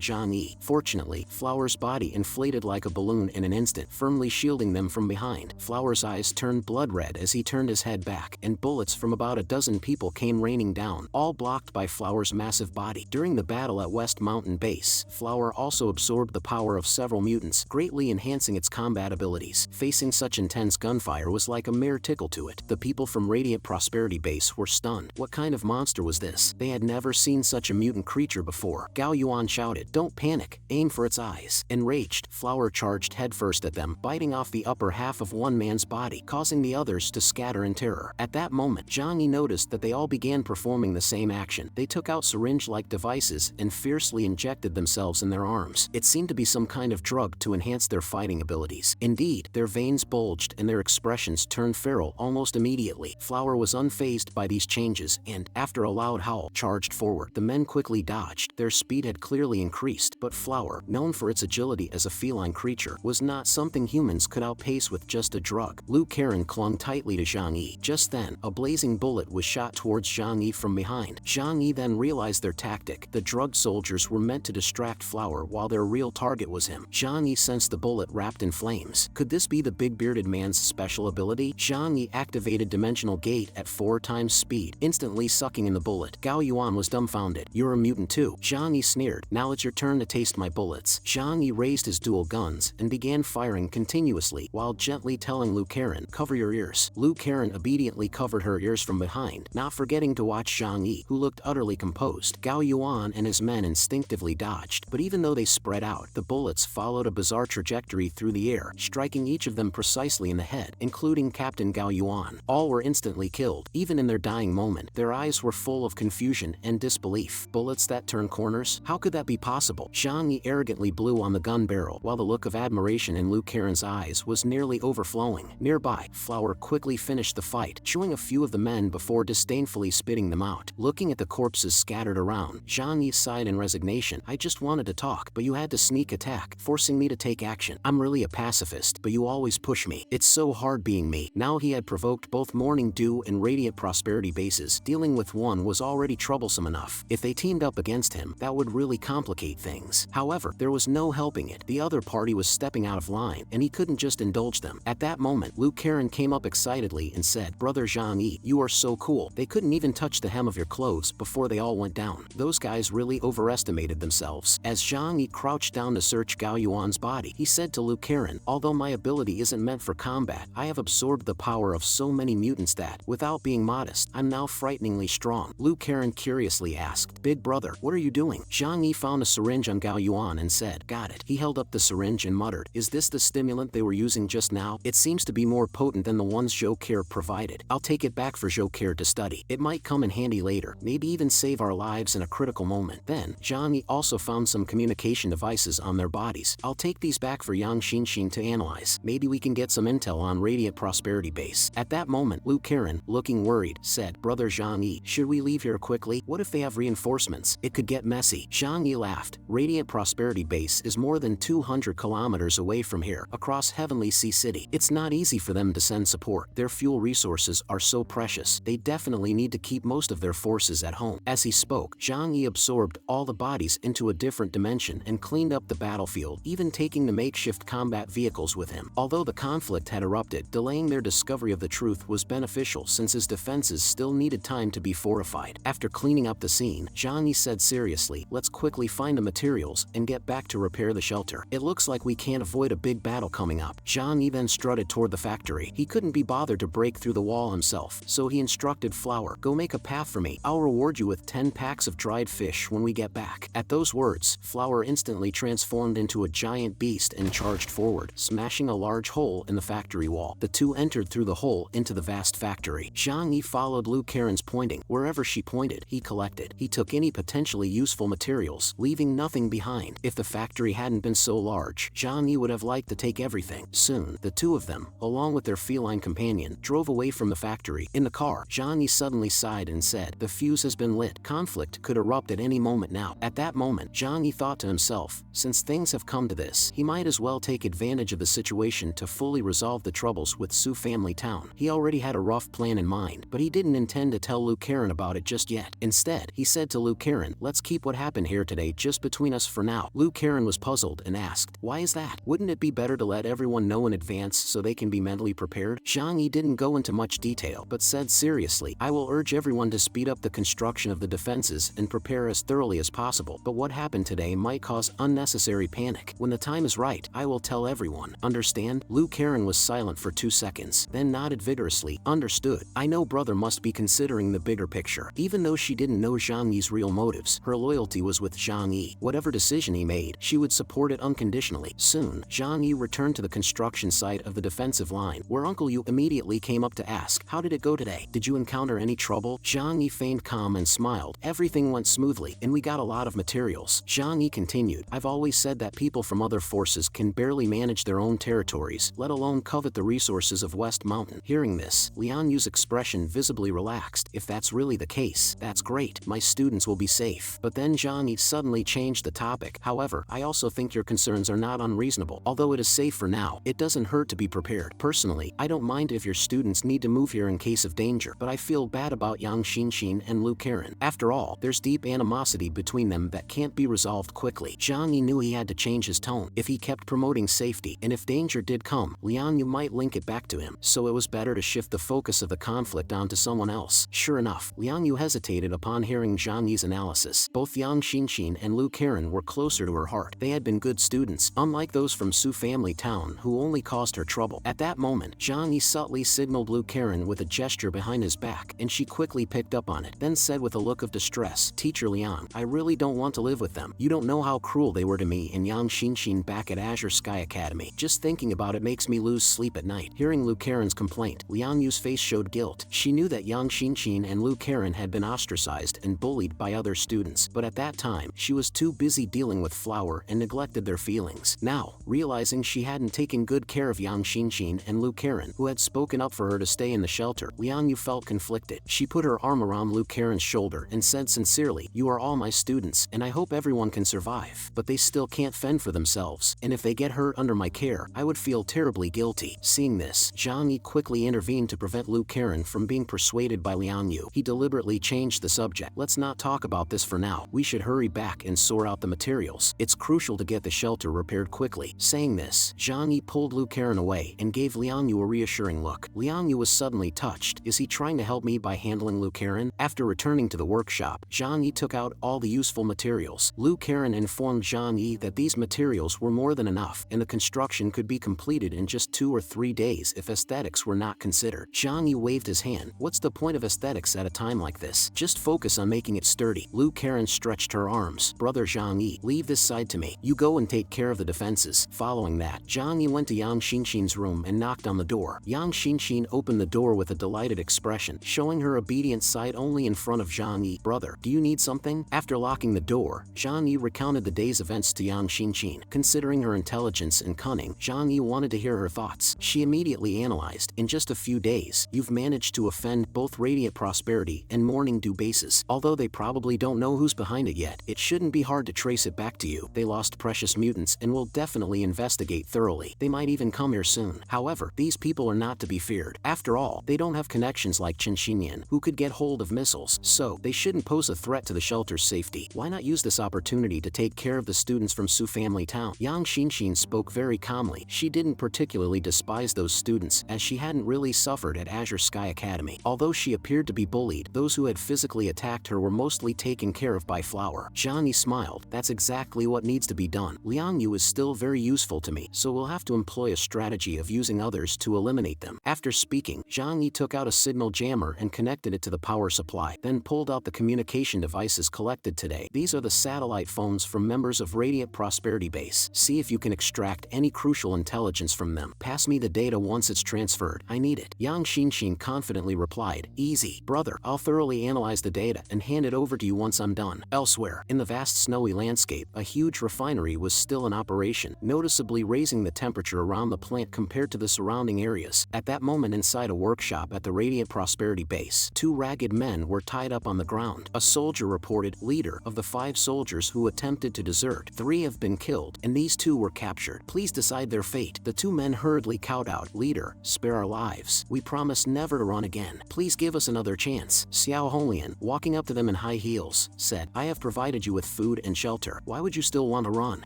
Zhang Yi. Fortunately, Flower's body inflated like a balloon in an instant, firmly shielding them from behind. Flower's eyes turned blood red as he turned his head back, and bullets from about a dozen people came raining down, all blocked by Flower's massive body. During the battle at West Mountain Base, Flower also absorbed the power of several mutants, greatly enhancing its combat abilities. Facing such intense gunfire was like a mere tickle to it. The people from Radiant Prosperity Base were stunned. What kind of monster was this? They had never seen such a mutant creature before. Gao Yuan shouted, "Don't panic, aim for its eyes." Enraged, Flower charged headfirst at them, biting off the upper half of one man's body, causing the others to scatter in terror. At that moment, Zhang Yi noticed that they all began performing the same action. They took out syringe-like devices and fiercely injected themselves in their arms. It seemed to be some kind of drug to enhance their fighting abilities. Indeed, their veins bulged and their expressions turned feral almost immediately. Flower was unfazed by these changes and, after a loud howl, charged forward. The men quickly dodged. Their speed had clearly increased, but Flower, known for its agility as a feline creature, was not something humans could outpace with just a drug. Lu Karen clung tightly to Zhang Yi. Just then, a blazing bullet was shot towards Zhang Yi from behind. Zhang Yi then realized their tactic. The drugged soldiers were meant to distract Flower while their real target was him. Zhang Yi sensed the bullet wrapped in flames. Could this be the big bearded man's special ability? Zhang Yi activated Dimensional Gate at 4 times speed, instantly sucking in the bullet. Gao Yuan was dumbfounded. "You're a mutant too," Zhang Yi sneered. "Now it's your turn to taste my bullets." Zhang Yi raised his dual guns and began firing continuously while gently telling Lu Karen, "Cover your ears." Lu Karen obediently covered her ears from behind, not forgetting to watch Zhang Yi, who looked utterly composed. Gao Yuan and his men instinctively dodged, but even though they spread out, the bullets followed a bizarre trajectory through the air, striking each of them precisely in the head, including Captain Gao Yuan. All were instantly killed. Even in their dying moment, their eyes were full of confusion and disbelief. Bullets that turn corners? How could that be possible? Zhang Yi arrogantly blew on the gun barrel, while the look of admiration in Lu Karen's eyes was nearly overflowing. Nearby, Flower quickly finished the fight, chewing a few of the men before disdainfully spitting them out. Looking at the corpses scattered around, Zhang Yi sighed in resignation. "I just wanted to talk, but you had to sneak attack, forcing me to take action. I'm really a pacifist, but you always push me. It's so hard being me." Now he had provoked both Morning Dew and Radiant Prosperity bases. Dealing with one was already troublesome enough. If they teamed up against him, that would really complicate things. However, there was no helping it. The other party was stepping out of line, and he couldn't just indulge them. At that moment, Lu Karen came up excitedly and said, "Brother Zhang Yi, you are so cool. They couldn't even touch the hem of your clothes before they all went down." Those guys really overestimated themselves. As Zhang Yi crouched down to search Gao Yuan's body, he said to Lu Karen, "Although my ability isn't meant for combat, I have absorbed the power of so many mutants that, without being modest, I'm now frighteningly strong." Lu Karen curiously asked, "Big brother, what are you doing?" Zhang Yi found a syringe on Gao Yuan and said, "Got it." He held up the syringe and muttered, "Is this the stimulant they were using just now? It seems to be more potent than the ones Zhou provided. I'll take it back for Zhou to study. It might come in handy later, maybe even save our lives in a critical moment." Then, Zhang Yi also found some communication devices on their bodies. "I'll take these back for Yang Xinxin to analyze. Maybe we can get some intel on Radiant Prosperity Base." At that moment, Lu Karen, looking worried, said, "Brother Zhang Yi, should we leave here quickly? What if they have reinforcements? It could get messy." Zhang Yi laughed. "Radiant Prosperity Base is more than 200 kilometers away from here, across Heavenly Sea City. It's not easy for them to send support. Their fuel resources are so precious. They definitely need to keep most of their forces at home." As he spoke, Zhang Yi absorbed all the bodies into a different dimension and cleaned up the battlefield, even taking the makeshift combat vehicles with him. Although the conflict had erupted, delaying their discovery of the truth was beneficial since his defenses still needed time to be fortified. After cleaning up the scene, Zhang Yi said seriously, "Let's quickly find the materials and get back to repair the shelter. It looks like we can't avoid a big battle coming up." Zhang Yi then strutted toward the factory. He couldn't be bothered to break through the wall himself, so he instructed Flower, "Go make a path for me. I'll reward you with 10 packs of dried fish when we get back." At those words, Flower instantly transformed into a giant beast and charged forward, smashing a large hole in the factory wall. The two entered through the hole into the vast factory. Zhang Yi followed Lu Karen's pointing. Wherever she pointed, he collected. He took any potentially useful materials, leaving nothing behind. If the factory hadn't been so large, Zhang Yi would have liked to take everything. Soon, the two of them, along with their feline companion, drove away from the factory. In the car, Zhang Yi suddenly sighed and said, "The fuse has been lit. Conflict could erupt at any moment now." At that moment, Zhang Yi thought to himself, since things have come to this, he might as well take advantage of the situation to fully resolve the troubles with Su Family Town. He already had a rough plan in mind, but he didn't intend to tell Lu Karen about it just yet. yet. Instead, he said to Liu Karen, "Let's keep what happened here today just between us for now." Liu Karen was puzzled and asked, "Why is that? Wouldn't it be better to let everyone know in advance so they can be mentally prepared?" Zhang Yi didn't go into much detail, but said seriously, "I will urge everyone to speed up the construction of the defenses and prepare as thoroughly as possible, but what happened today might cause unnecessary panic. When the time is right, I will tell everyone. Understand?" Liu Karen was silent for 2 seconds, then nodded vigorously. "Understood. I know brother must be considering the bigger picture." Even though she didn't know Zhang Yi's real motives, her loyalty was with Zhang Yi. Whatever decision he made, she would support it unconditionally. Soon, Zhang Yi returned to the construction site of the defensive line, where Uncle Yu immediately came up to ask, "How did it go today? Did you encounter any trouble?" Zhang Yi feigned calm and smiled. "Everything went smoothly, and we got a lot of materials." Zhang Yi continued, "I've always said that people from other forces can barely manage their own territories, let alone covet the resources of West Mountain." Hearing this, Lian Yu's expression visibly relaxed. "If that's really the case, that's great. My students will be safe." But then Zhang Yi suddenly changed the topic. "However, I also think your concerns are not unreasonable. Although it is safe for now, it doesn't hurt to be prepared. Personally, I don't mind if your students need to move here in case of danger, but I feel bad about Yang Xinxin and Liu Karen. After all, there's deep animosity between them that can't be resolved quickly." Zhang Yi knew he had to change his tone. If he kept promoting safety, and if danger did come, Lian Yu might link it back to him, so it was better to shift the focus of the conflict onto someone else. Sure enough, Lian Yu hesitated upon hearing Zhang Yi's analysis. Both Yang Xinxin and Liu Karen were closer to her heart. They had been good students, unlike those from Su family town who only caused her trouble. At that moment, Zhang Yi subtly signaled Liu Karen with a gesture behind his back, and she quickly picked up on it, then said with a look of distress, "Teacher Liang, I really don't want to live with them. You don't know how cruel they were to me and Yang Xinxin back at Azure Sky Academy. Just thinking about it makes me lose sleep at night." Hearing Liu Karen's complaint, Liang Yu's face showed guilt. She knew that Yang Xinxin and Liu Karen had been ostracized and bullied by other students, but at that time, she was too busy dealing with Flower and neglected their feelings. Now, realizing she hadn't taken good care of Yang Xinxin and Liu Karen, who had spoken up for her to stay in the shelter, Liang Yu felt conflicted. She put her arm around Liu Karen's shoulder and said sincerely, "You are all my students, and I hope everyone can survive, but they still can't fend for themselves, and if they get hurt under my care, I would feel terribly guilty." Seeing this, Zhang Yi quickly intervened to prevent Liu Karen from being persuaded by Liang Yu. He deliberately changed the subject. "Let's not talk about this for now. We should hurry back and sort out the materials. It's crucial to get the shelter repaired quickly." Saying this, Zhang Yi pulled Liu Karen away and gave Liang Yu a reassuring look. Liang Yu was suddenly touched. Is he trying to help me by handling Liu Karen? After returning to the workshop, Zhang Yi took out all the useful materials. Liu Karen informed Zhang Yi that these materials were more than enough, and the construction could be completed in just 2 or 3 days if aesthetics were not considered. Zhang Yi waved his hand. "What's the point of aesthetics at a time like this? Just focus on making it sturdy." Liu Karen stretched her arms. "Brother Zhang Yi, leave this side to me. You go and take care of the defenses." Following that, Zhang Yi went to Yang Xinxin's room and knocked on the door. Yang Xinxin opened the door with a delighted expression, showing her obedient side only in front of Zhang Yi. "Brother, do you need something?" After locking the door, Zhang Yi recounted the day's events to Yang Xinxin. Considering her intelligence and cunning, Zhang Yi wanted to hear her thoughts. She immediately analyzed, "In just a few days, you've managed to offend both Radiant Prosperity and Morning Dew bases. Although they probably don't know who's behind it yet, it shouldn't be hard to trace it back to you. They lost precious mutants and will definitely investigate thoroughly. They might even come here soon. However, these people are not to be feared. After all, they don't have connections like Chen Xinyan, who could get hold of missiles, so they shouldn't pose a threat to the shelter's safety. Why not use this opportunity to take care of the students from Su family town?" Yang Xinxin spoke very calmly. She didn't particularly despise those students, as she hadn't really suffered at Azure Sky Academy. Although she appeared to be bullied, those who had physically attacked her were mostly taken care of by Flower. Zhang Yi smiled. "That's exactly what needs to be done. Liang Yu is still very useful to me, so we'll have to employ a strategy of using others to eliminate them." After speaking, Zhang Yi took out a signal jammer and connected it to the power supply, then pulled out the communication devices collected today. "These are the satellite phones from members of Radiant Prosperity Base. See if you can extract any crucial intelligence from them. Pass me the data once it's transferred. I need it." Yang Xinxin confidently replied, "Easy, brother. I'll thoroughly analyze the data and hand it over to you once I'm done." Elsewhere, in the vast snowy landscape, a huge refinery was still in operation, noticeably raising the temperature around the plant compared to the surrounding areas. At that moment, inside a workshop at the Radiant Prosperity Base, 2 ragged men were tied up on the ground. A soldier reported, "Leader of the 5 soldiers who attempted to desert, 3 have been killed, and these 2 were captured. Please decide their fate." The 2 men hurriedly cowed out, "Leader, spare our lives. We promise never to run again. Please give us another chance." Xiao Honglin Holian, walking up to them in high heels, said, "I have provided you with food and shelter. Why would you still want to run?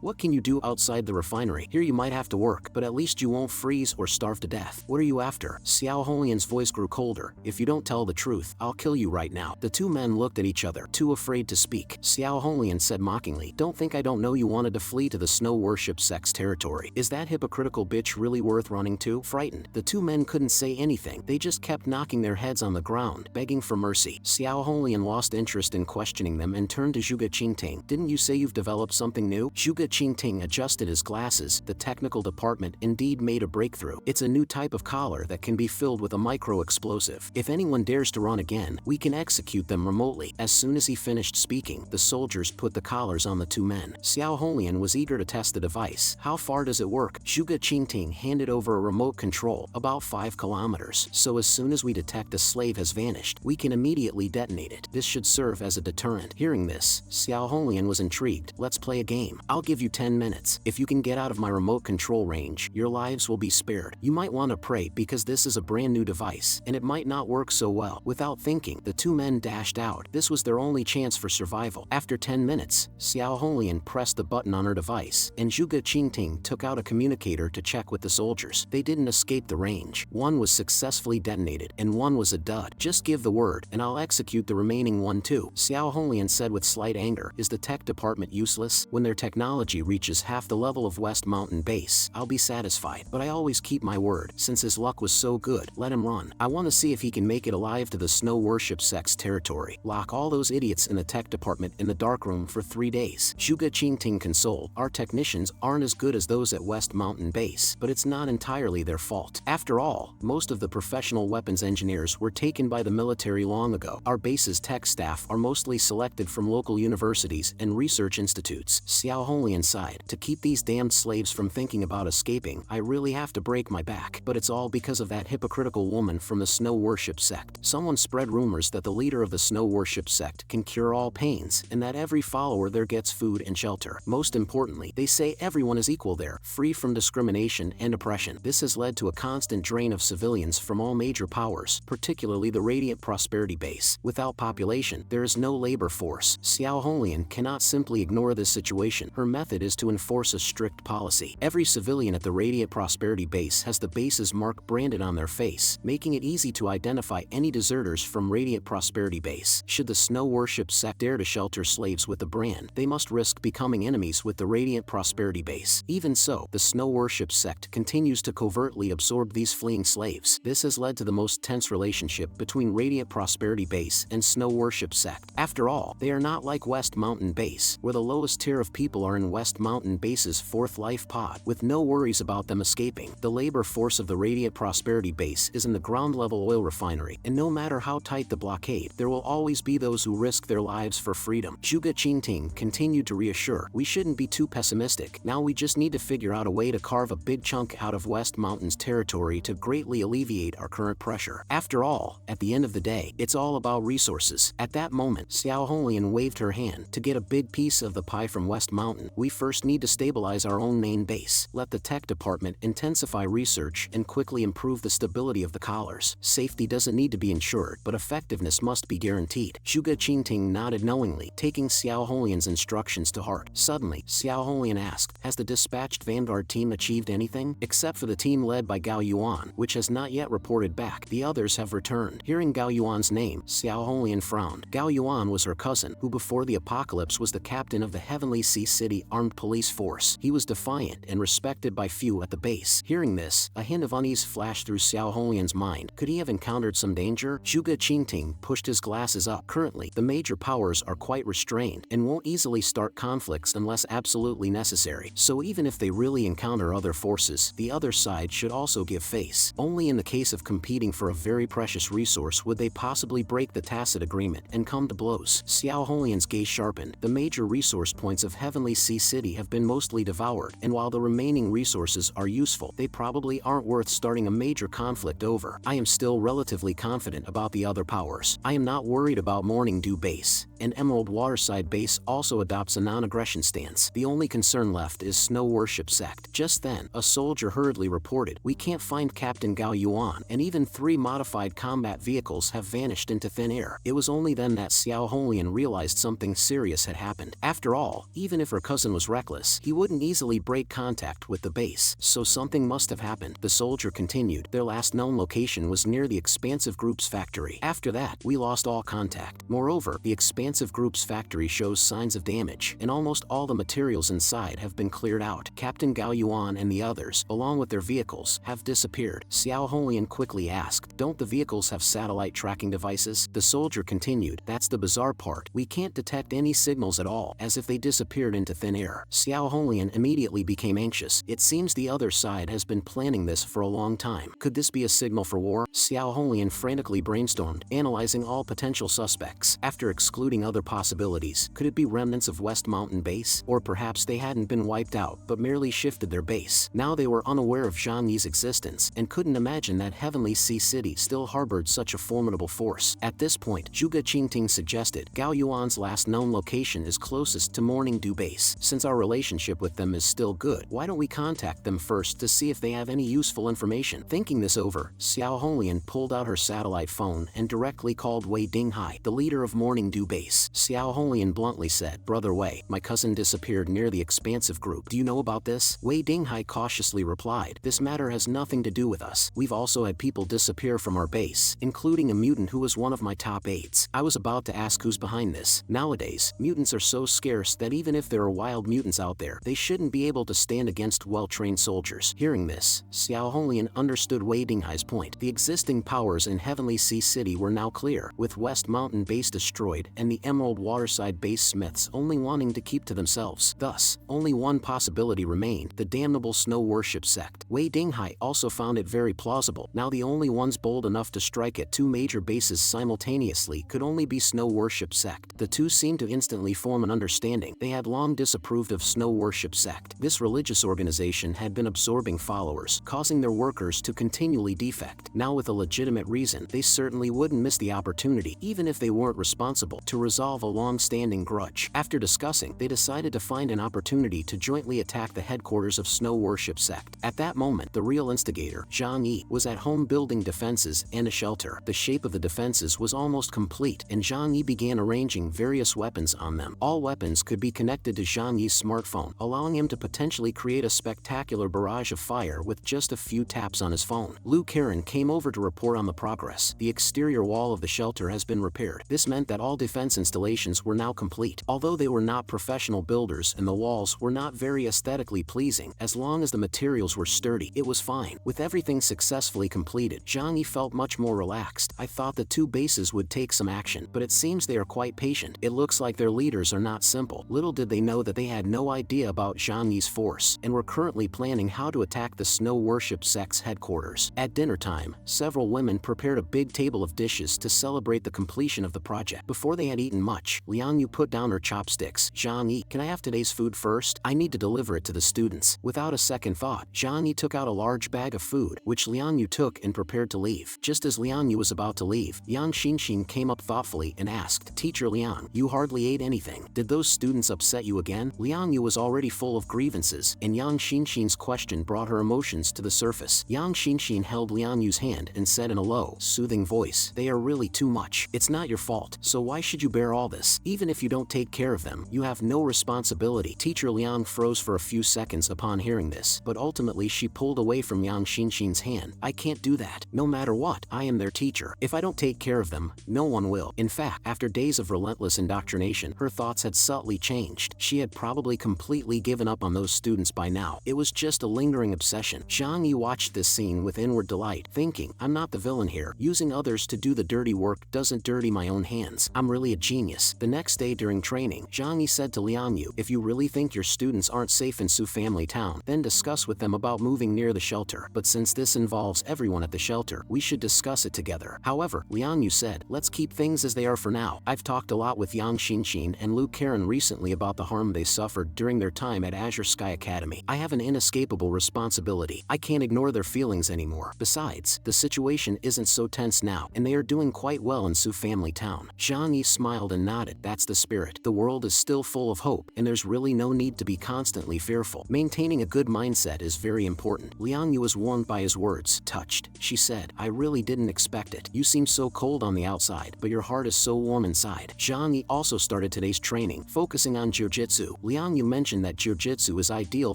What can you do outside the refinery? Here you might have to work, but at least you won't freeze or starve to death. What are you after?" Xiao Holian's voice grew colder. "If you don't tell the truth, I'll kill you right now." The two men looked at each other, too afraid to speak. Xiao Holian said mockingly, "Don't think I don't know you wanted to flee to the snow worship sect's territory. Is that hypocritical bitch really worth running to?" Frightened, the two men couldn't say anything. They just kept knocking their heads on the ground, begging for mercy. Xiao Holian lost interest in questioning them and turned to Zhuge Qingting. "Didn't you say you've developed something new?" Zhuge Qingting adjusted his glasses. The technical department indeed made a breakthrough. It's a new type of collar that can be filled with a micro-explosive. If anyone dares to run again, we can execute them remotely. As soon as he finished speaking, the soldiers put the collars on the two men. Xiao Holian was eager to test the device. "How far does it work?" Zhuge Qingting handed over a remote control, about 5 kilometers. "So as soon as we detect a slave has vanished, we can immediately detonate it. This should serve as a deterrent." Hearing this, Xiao Holian was intrigued. "Let's play a game. I'll give you 10 minutes. If you can get out of my remote control range, your lives will be spared. You might want to pray because this is a brand new device, and it might not work so well." Without thinking, the two men dashed out. This was their only chance for survival. After 10 minutes, Xiao Holian pressed the button on her device, and Zhuge Qingting took out a communicator to check with the soldiers. They didn't escape the range. One was successfully detonated, and one was a dud. "Just give the word, and I'll execute the remaining one too." Xiao Holian said with slight anger, "Is the tech department useless? When their technology reaches half the level of West Mountain Base, I'll be satisfied. But I always keep my word. Since his luck was so good, let him run. I want to see if he can make it alive to the snow worship sect's territory. Lock all those idiots in the tech department in the darkroom for 3 days." Zhuge Qingting consoled, "Our technicians aren't as good as those at West Mountain Base, but it's not entirely their fault. After all, most of the professional weapons engineers were taken by the military long ago. Our base's tech staff are mostly selected from local universities and research institutes." Xiao Holian sighed. "To keep these damned slaves from thinking about escaping, I really have to break my back. But it's all because of that hypocritical woman from the snow worship sect. Someone spread rumors that the leader of the snow worship sect can cure all pains, and that every follower there gets food and shelter. Most importantly, they say everyone is equal there, free from discrimination and oppression. This has led to a constant drain of civilians from all major powers, particularly the Radiant Prosperity Base. Without population, there is no labor force. Xiao Holian cannot simply ignore this situation. Her method is to enforce a strict policy. Every civilian at the Radiant Prosperity Base has the base's mark branded on their face, making it easy to identify any deserters from Radiant Prosperity Base. Should the snow worship sect dare to shelter slaves with the brand, they must risk becoming enemies with the Radiant Prosperity Base. Even so, the snow worship sect continues to covertly absorb these fleeing slaves. This has led to the most tense relationship between Radiant Prosperity Base and snow worship sect. After all, they are not like West Mountain Base, where the lowest tier of people are in West Mountain Base's 4th life pod, with no worries about them escaping. The labor force of the Radiant Prosperity Base is in the ground-level oil refinery, and no matter how tight the blockade, there will always be those who risk their lives for freedom. Zhuge Qingting continued to reassure, "We shouldn't be too pessimistic. Now we just need to figure out a way to carve a big chunk out of West Mountain's territory to greatly alleviate our current pressure. After all, at the end of the day, it's all about resources." At that moment, Xiao Holian waved her hand. "To get a big piece of the pie from West Mountain, we first need to stabilize our own main base. Let the tech department intensify research and quickly improve the stability of the collars. Safety doesn't need to be ensured, but effectiveness must be guaranteed." Zhuge Qingting nodded knowingly, taking Xiao Holian's instructions to heart. Suddenly, Xiao Holian asked, "Has the dispatched Vanguard team achieved anything?" "Except for the team led by Gao Yuan, which has not yet reported back. The others have returned." Hearing Gao Yuan's name, Xiao Holian frowned. Gao Yuan was her cousin, who before the apocalypse was the captain of the Heavenly Sea City Armed Police Force. He was defiant and respected by few at the base. Hearing this, a hint of unease flashed through Xiao Holian's mind. Could he have encountered some danger? Zhuge Qingting pushed his glasses up. Currently, the major powers are quite restrained and won't easily start conflicts unless absolutely necessary. So even if they really encounter other forces, the other side should also give face. Only in the case of competing for a very precious resource would they possibly break the tacit agreement and come to blows. Xiao Holian's gaze sharpened. The major resource points of Heavenly Sea City have been mostly devoured, and while the remaining resources are useful, they probably aren't worth starting a major conflict over. I am still relatively confident about the other powers. I am not worried about Morning Dew Base, and Emerald Waterside Base also adopts a non-aggression stance. The only concern left is Snow Worship Sect. Just then, a soldier hurriedly reported, "We can't find Captain Gao Yuan, and even 3 modified combat vehicles have vanished into thin thin air. It was only then that Xiao Honglian realized something serious had happened. After all, even if her cousin was reckless, he wouldn't easily break contact with the base, so something must have happened. The soldier continued. Their last known location was near the Expansive Group's factory. After that, we lost all contact. Moreover, the Expansive Group's factory shows signs of damage, and almost all the materials inside have been cleared out. Captain Gao Yuan and the others, along with their vehicles, have disappeared. Xiao Honglian quickly asked, don't the vehicles have satellite tracking devices? The soldier continued, that's the bizarre part. We can't detect any signals at all, as if they disappeared into thin air. Xiao Honglian immediately became anxious. It seems the other side has been planning this for a long time. Could this be a signal for war? Xiao Honglian frantically brainstormed, analyzing all potential suspects. After excluding other possibilities, could it be remnants of West Mountain base? Or perhaps they hadn't been wiped out, but merely shifted their base. Now they were unaware of Zhang Yi's existence, and couldn't imagine that Heavenly Sea City still harbored such a formidable force. At this point, Zhuge Qingting suggested, Gao Yuan's last known location is closest to Morning Dew base. Since our relationship with them is still good, why don't we contact them first to see if they have any useful information? Thinking this over, Xiao Honglian pulled out her satellite phone and directly called Wei Dinghai, the leader of Morning Dew base. Xiao Honglian bluntly said, Brother Wei, my cousin disappeared near the Expansive Group. Do you know about this? Wei Dinghai cautiously replied, this matter has nothing to do with us. We've also had people disappear from our base, including a mutant who was one of my top aides. I was about to ask who's behind this. Nowadays, mutants are so scarce that even if there are wild mutants out there, they shouldn't be able to stand against well-trained soldiers. Hearing this, Xiao Honglian understood Wei Dinghai's point. The existing powers in Heavenly Sea City were now clear, with West Mountain base destroyed and the Emerald Waterside base smiths only wanting to keep to themselves. Thus, only one possibility remained, the damnable snow worship sect. Wei Dinghai also found it very plausible. Now the only ones bold enough to strike at two major bases simultaneously could only be snow worship sect. The two seemed to instantly form an understanding. They had long disapproved of snow worship sect. This religious organization had been absorbing followers, causing their workers to continually defect. Now with a legitimate reason, they certainly wouldn't miss the opportunity, even if they weren't responsible, to resolve a long-standing grudge. After discussing, they decided to find an opportunity to jointly attack the headquarters of Snow Worship Sect. At that moment, the real instigator, Zhang Yi, was at home building defenses and a shelter. The shape of the defenses was almost complete, and Zhang Yi began arranging various weapons on them. All weapons could be connected to Zhang Yi's smartphone, allowing him to potentially create a spectacular barrage of fire with just a few taps on his phone. Lu Karen came over to report on the progress. The exterior wall of the shelter has been repaired. This meant that all defense installations were now complete. Although they were not professional builders and the walls were not very aesthetically pleasing, as long as the materials were sturdy, it was fine. With everything successfully completed, Zhang Yi felt much more relaxed. I thought the two bases would take some action, but it seems they are quite patient. It looks like their leaders are not simple. Little did they know that they had no idea about Zhang Yi's force, and were currently planning how to attack the Snow Worship Sect's headquarters. At dinner time, several women prepared a big table of dishes to celebrate the completion of the project. Before they had eaten much, Liang Yu put down her chopsticks. Zhang Yi, can I have today's food first? I need to deliver it to the students. Without a second thought, Zhang Yi took out a large bag of food, which Liang Yu took and prepared to leave. Just as Liang Yu was about to leave, Yang Xinxin came up thoughtfully and asked, Teacher Liang, you hardly ate anything. Did those students upset you again? Liang Yu was already full of grievances, and Yang Xinxin's question brought her emotions to the surface. Yang Xinxin held Liang Yu's hand and said in a low, soothing voice, they are really too much. It's not your fault, so why should you bear all this? Even if you don't take care of them, you have no responsibility. Teacher Liang froze for a few seconds upon hearing this, but ultimately she pulled away from Yang Xinxin's hand. I can't do that. No matter what, I am their teacher. If I don't take care of them, no one will. In fact, after days of relentless indoctrination, her thoughts had subtly changed. She had probably completely given up on those students by now. It was just a lingering obsession. Zhang Yi watched this scene with inward delight, thinking, I'm not the villain here. Using others to do the dirty work doesn't dirty my own hands. I'm really a genius. The next day during training, Zhang Yi said to Liang Yu, if you really think your students aren't safe in Su Family Town, then discuss with them about moving near the shelter. But since this involves everyone at the shelter, we should discuss it together. However, Liang Yu said, let's keep things as they are for now. I've talked a lot with Yang Xinxin and Lu Karen recently about the harm they suffered during their time at Azure Sky Academy. I have an inescapable responsibility. I can't ignore their feelings anymore. Besides, the situation isn't so tense now, and they are doing quite well in Su Family Town. Zhang Yi smiled and nodded. That's the spirit. The world is still full of hope, and there's really no need to be constantly fearful. Maintaining a good mindset is very important. Liang Yu was warmed by his words. Touched, she said, I really didn't expect it. You seem so cold on on the outside, but your heart is so warm inside. Zhang Yi also started today's training, focusing on jiu-jitsu. Liang Yu mentioned that jiu-jitsu is ideal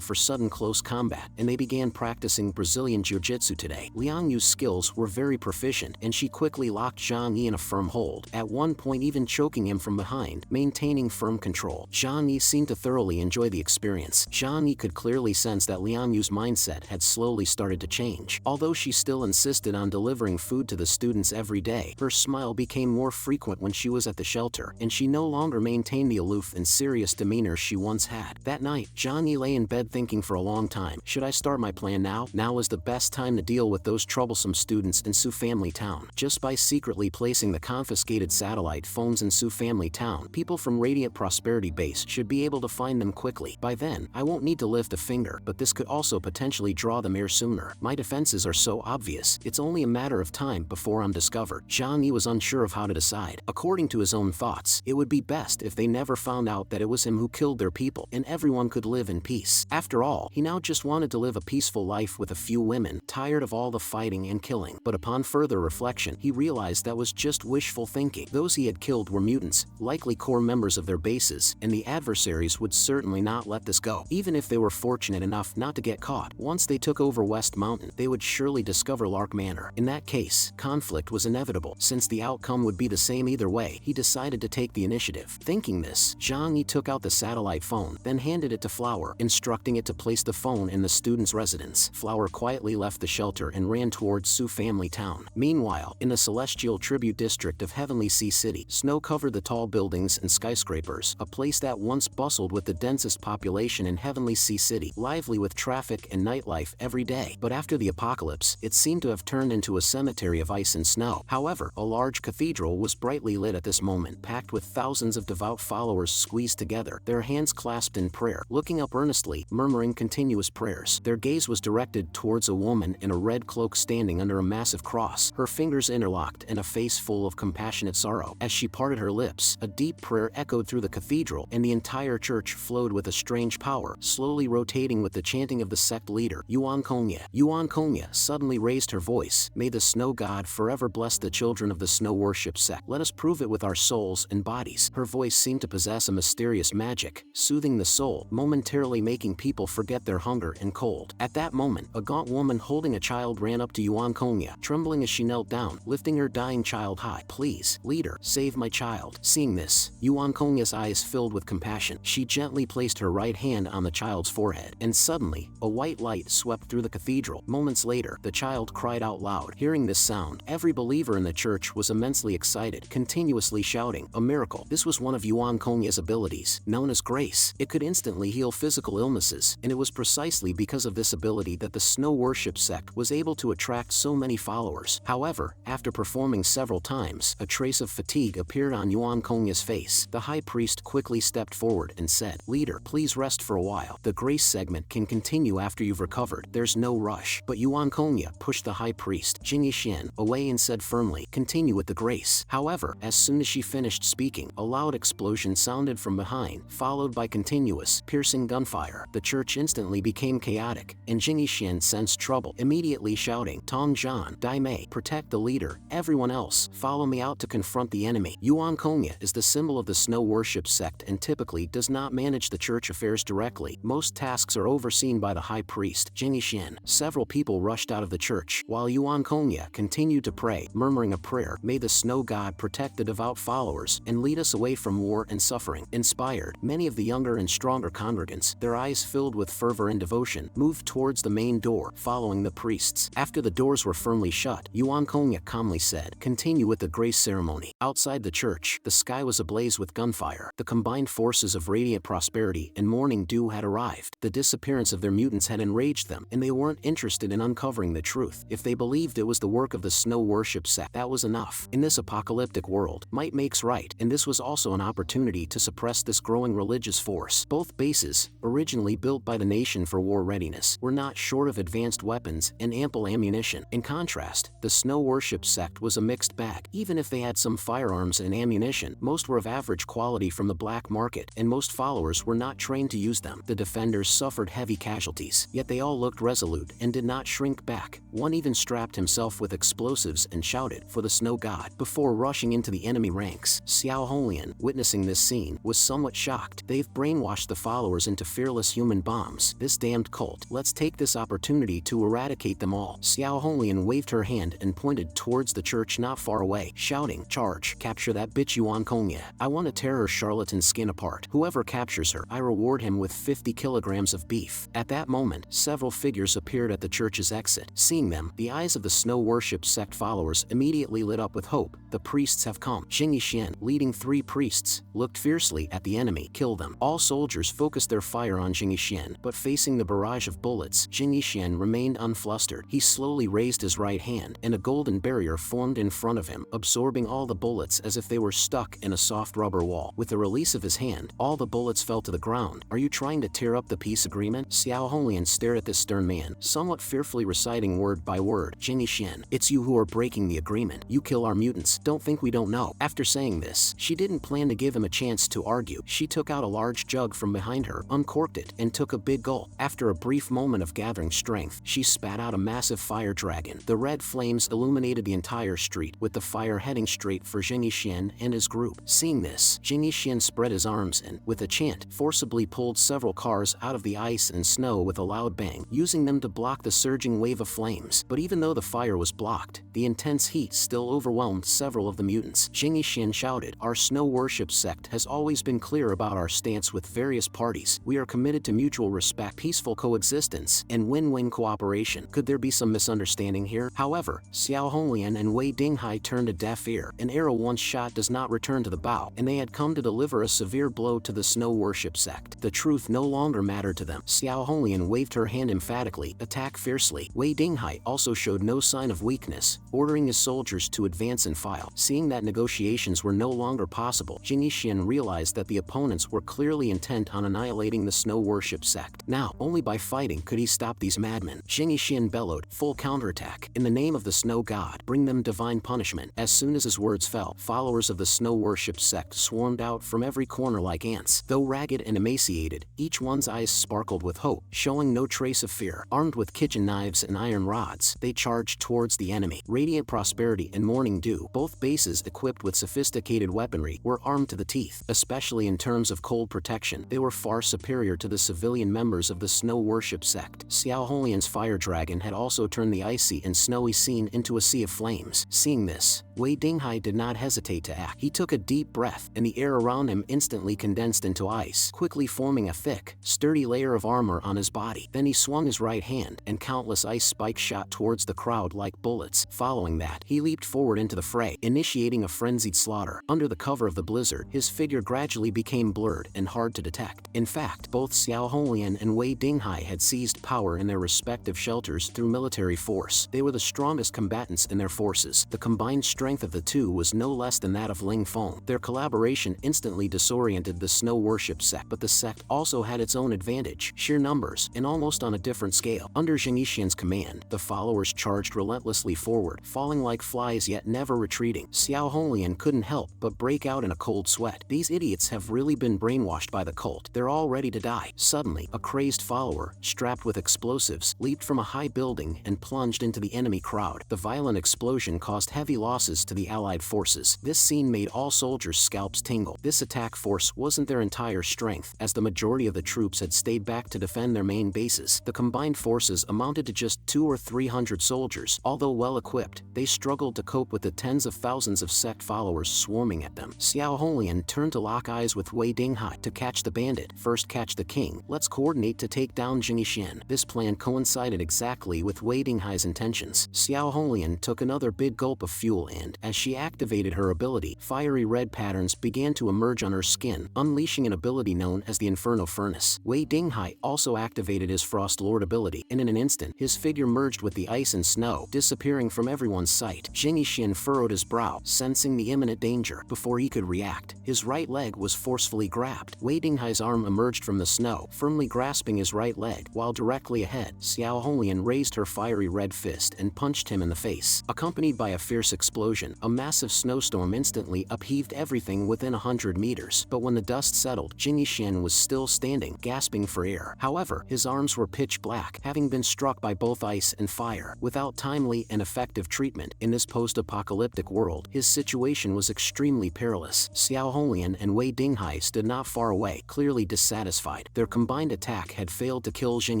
for sudden close combat, and they began practicing Brazilian jiu-jitsu today. Liang Yu's skills were very proficient, and she quickly locked Zhang Yi in a firm hold, at one point even choking him from behind, maintaining firm control. Zhang Yi seemed to thoroughly enjoy the experience. Zhang Yi could clearly sense that Liang Yu's mindset had slowly started to change. Although she still insisted on delivering food to the students every day, her smile became more frequent when she was at the shelter, and she no longer maintained the aloof and serious demeanor she once had. That night, Zhang Yi lay in bed thinking for a long time. Should I start my plan now? Now is the best time to deal with those troublesome students in Su Family Town. Just by secretly placing the confiscated satellite phones in Su Family Town, people from Radiant Prosperity Base should be able to find them quickly. By then, I won't need to lift a finger, but this could also potentially draw them here sooner. My defenses are so obvious, it's only a matter of time before I'm discovered. Zhang Yi was unsure of how to decide. According to his own thoughts, it would be best if they never found out that it was him who killed their people, and everyone could live in peace. After all, he now just wanted to live a peaceful life with a few women, tired of all the fighting and killing. But upon further reflection, he realized that was just wishful thinking. Those he had killed were mutants, likely core members of their bases, and the adversaries would certainly not let this go. Even if they were fortunate enough not to get caught, once they took over West Mountain, they would surely discover Lark Manor. In that case, conflict was inevitable. Since the outcome would be the same either way, he decided to take the initiative. Thinking this, Zhang Yi took out the satellite phone, then handed it to Flower, instructing it to place the phone in the student's residence. Flower quietly left the shelter and ran towards Su Family Town. Meanwhile, in the celestial tribute district of Heavenly Sea City, snow covered the tall buildings and skyscrapers, a place that once bustled with the densest population in Heavenly Sea City, lively with traffic and nightlife every day. But after the apocalypse, it seemed to have turned into a cemetery of ice and snow. However, a large cathedral was brightly lit at this moment, packed with thousands of devout followers squeezed together, their hands clasped in prayer, looking up earnestly, murmuring continuous prayers. Their gaze was directed towards a woman in a red cloak standing under a massive cross, her fingers interlocked and a face full of compassionate sorrow. As she parted her lips, a deep prayer echoed through the cathedral, and the entire church flowed with a strange power, slowly rotating with the chanting of the sect leader, Yuan Konya. Yuan Konya suddenly raised her voice. May the snow god forever bless the children of the snow worship sect. Let us prove it with our souls and bodies. Her voice seemed to possess a mysterious magic, soothing the soul, momentarily making people forget their hunger and cold. At that moment, a gaunt woman holding a child ran up to Yuan Konya, trembling as she knelt down, lifting her dying child high. Please, leader, save my child. Seeing this, Yuan Konya's eyes filled with compassion. She gently placed her right hand on the child's forehead, and suddenly, a white light swept through the cathedral. Moments later, the child cried out loud. Hearing this sound, every believer in the church was immensely excited, continuously shouting, "A miracle!" This was one of Yuan Konya's abilities, known as grace. It could instantly heal physical illnesses, and it was precisely because of this ability that the snow worship sect was able to attract so many followers. However, after performing several times, a trace of fatigue appeared on Yuan Konya's face. The high priest quickly stepped forward and said, "Leader, please rest for a while. The grace segment can continue after you've recovered. There's no rush." But Yuan Konya pushed the high priest, Jing Yixin, away and said firmly, "Continue with the grace." However, as soon as she finished speaking, a loud explosion sounded from behind, followed by continuous, piercing gunfire. The church instantly became chaotic, and Jing Yixin sensed trouble, immediately shouting, "Tong Zhan, Dai Mei, protect the leader. Everyone else, follow me out to confront the enemy." Yuan Konya is the symbol of the snow worship sect and typically does not manage the church affairs directly. Most tasks are overseen by the high priest, Jing Yixin. Several people rushed out of the church, while Yuan Konya continued to pray, murmuring a prayer, "May the snow god protect the devout followers and lead us away from war and suffering." Inspired, many of the younger and stronger congregants, their eyes filled with fervor and devotion, moved towards the main door, following the priests. After the doors were firmly shut, Yuan Konya calmly said, "Continue with the grace ceremony." Outside the church, the sky was ablaze with gunfire. The combined forces of Radiant Prosperity and Morning Dew had arrived. The disappearance of their mutants had enraged them, and they weren't interested in uncovering the truth. If they believed it was the work of the snow worship sect, that was enough. In this apocalyptic world, might makes right, and this was also an opportunity to suppress this growing religious force. Both bases, originally built by the nation for war readiness, were not short of advanced weapons and ample ammunition. In contrast, the snow worship sect was a mixed bag. Even if they had some firearms and ammunition, most were of average quality from the black market, and most followers were not trained to use them. The defenders suffered heavy casualties, yet they all looked resolute and did not shrink back. One even strapped himself with explosives and shouted, "For the snow snow god before rushing into the enemy ranks. Xiao Holian, witnessing this scene, was somewhat shocked. They've brainwashed the followers into fearless human bombs. This damned cult. Let's take this opportunity to eradicate them all. Xiao Holian waved her hand and pointed towards the church not far away, shouting, "Charge! Capture that bitch Yuan Kongya. I want to tear her charlatan skin apart. Whoever captures her, I reward him with 50 kilograms of beef." At that moment, several figures appeared at the church's exit. Seeing them, the eyes of the Snow Worship Sect followers immediately lit up with hope. The priests have come. Jing Yixian, leading 3 priests, looked fiercely at the enemy. Kill them. All soldiers focused their fire on Jing Yixian, but facing the barrage of bullets, Jing Yixian remained unflustered. He slowly raised his right hand, and a golden barrier formed in front of him, absorbing all the bullets as if they were stuck in a soft rubber wall. With the release of his hand, all the bullets fell to the ground. "Are you trying to tear up the peace agreement?" Xiao Holian stared at this stern man, somewhat fearfully reciting word by word. "Jing Yixian, it's you who are breaking the agreement. You kill our mutants. Don't think we don't know." After saying this, she didn't plan to give him a chance to argue. She took out a large jug from behind her, uncorked it, and took a big gulp. After a brief moment of gathering strength, she spat out a massive fire dragon. The red flames illuminated the entire street, with the fire heading straight for Jing Yixian and his group. Seeing this, Jing Yixian spread his arms and, with a chant, forcibly pulled several cars out of the ice and snow with a loud bang, using them to block the surging wave of flames. But even though the fire was blocked, the intense heat still overwhelmed several of the mutants. Jing Yixian shouted, "Our Snow Worship Sect has always been clear about our stance with various parties. We are committed to mutual respect, peaceful coexistence, and win-win cooperation. Could there be some misunderstanding here?" However, Xiao Holian and Wei Dinghai turned a deaf ear. An arrow once shot does not return to the bow, and they had come to deliver a severe blow to the Snow Worship Sect. The truth no longer mattered to them. Xiao Holian waved her hand emphatically, "Attack fiercely." Wei Dinghai also showed no sign of weakness, ordering his soldiers to advance in file. Seeing that negotiations were no longer possible, Jing Yixian realized that the opponents were clearly intent on annihilating the Snow Worship Sect. Now, only by fighting could he stop these madmen. Jing Yixian bellowed, "Full counterattack. In the name of the Snow God, bring them divine punishment." As soon as his words fell, followers of the Snow Worship Sect swarmed out from every corner like ants. Though ragged and emaciated, each one's eyes sparkled with hope, showing no trace of fear. Armed with kitchen knives and iron rods, they charged towards the enemy. Radiant Prosperity and Morning Dew, both bases equipped with sophisticated weaponry, were armed to the teeth. Especially in terms of cold protection, they were far superior to the civilian members of the Snow Worship Sect. Xiao Holian's fire dragon had also turned the icy and snowy scene into a sea of flames. Seeing this, Wei Dinghai did not hesitate to act. He took a deep breath, and the air around him instantly condensed into ice, quickly forming a thick, sturdy layer of armor on his body. Then he swung his right hand, and countless ice spikes shot towards the crowd like bullets. Following that, he leaped forward into the fray, initiating a frenzied slaughter. Under the cover of the blizzard, his figure gradually became blurred and hard to detect. In fact, both Xiao Holian and Wei Dinghai had seized power in their respective shelters through military force. They were the strongest combatants in their forces. The combined strength of the two was no less than that of Ling Feng. Their collaboration instantly disoriented the Snow Worship Sect, but the sect also had its own advantage: sheer numbers, and almost on a different scale. Under Jing Yixian's command, the followers charged relentlessly forward, falling like flies yet never retreating. Xiao Holian couldn't help but break out in a cold sweat. These idiots have really been brainwashed by the cult. They're all ready to die. Suddenly, a crazed follower, strapped with explosives, leaped from a high building and plunged into the enemy crowd. The violent explosion caused heavy losses to the Allied forces. This scene made all soldiers' scalps tingle. This attack force wasn't their entire strength, as the majority of the troops had stayed back to defend their main bases. The combined forces amounted to just 200 or 300 soldiers. Although well equipped, they struggled to cope with the tens of thousands of sect followers swarming at them. Xiao Holian turned to lock eyes with Wei Dinghai. "To catch the bandit, first catch the king. Let's coordinate to take down Jing Yixian." This plan coincided exactly with Wei Dinghai's intentions. Xiao Holian took another big gulp of fuel and, as she activated her ability, fiery red patterns began to emerge on her skin, unleashing an ability known as the Inferno Furnace. Wei Dinghai also activated his Frost Lord ability, and in an instant, his figure merged with the ice and snow, disappearing from everyone's sight. Jing Yixian furrowed his brow, sensing the imminent danger. Before he could react, his right leg was forcefully grabbed. Wei Dinghai's arm emerged from the snow, firmly grasping his right leg, while directly ahead, Xiao Holian raised her fiery red fist and punched him in the face. Accompanied by a fierce explosion, explosion. A massive snowstorm instantly upheaved everything within 100 meters, but when the dust settled, Jing Yixian was still standing, gasping for air. However, his arms were pitch black, having been struck by both ice and fire. Without timely and effective treatment, in this post-apocalyptic world, his situation was extremely perilous. Xiao Honglian and Wei Dinghai stood not far away, clearly dissatisfied. Their combined attack had failed to kill Jing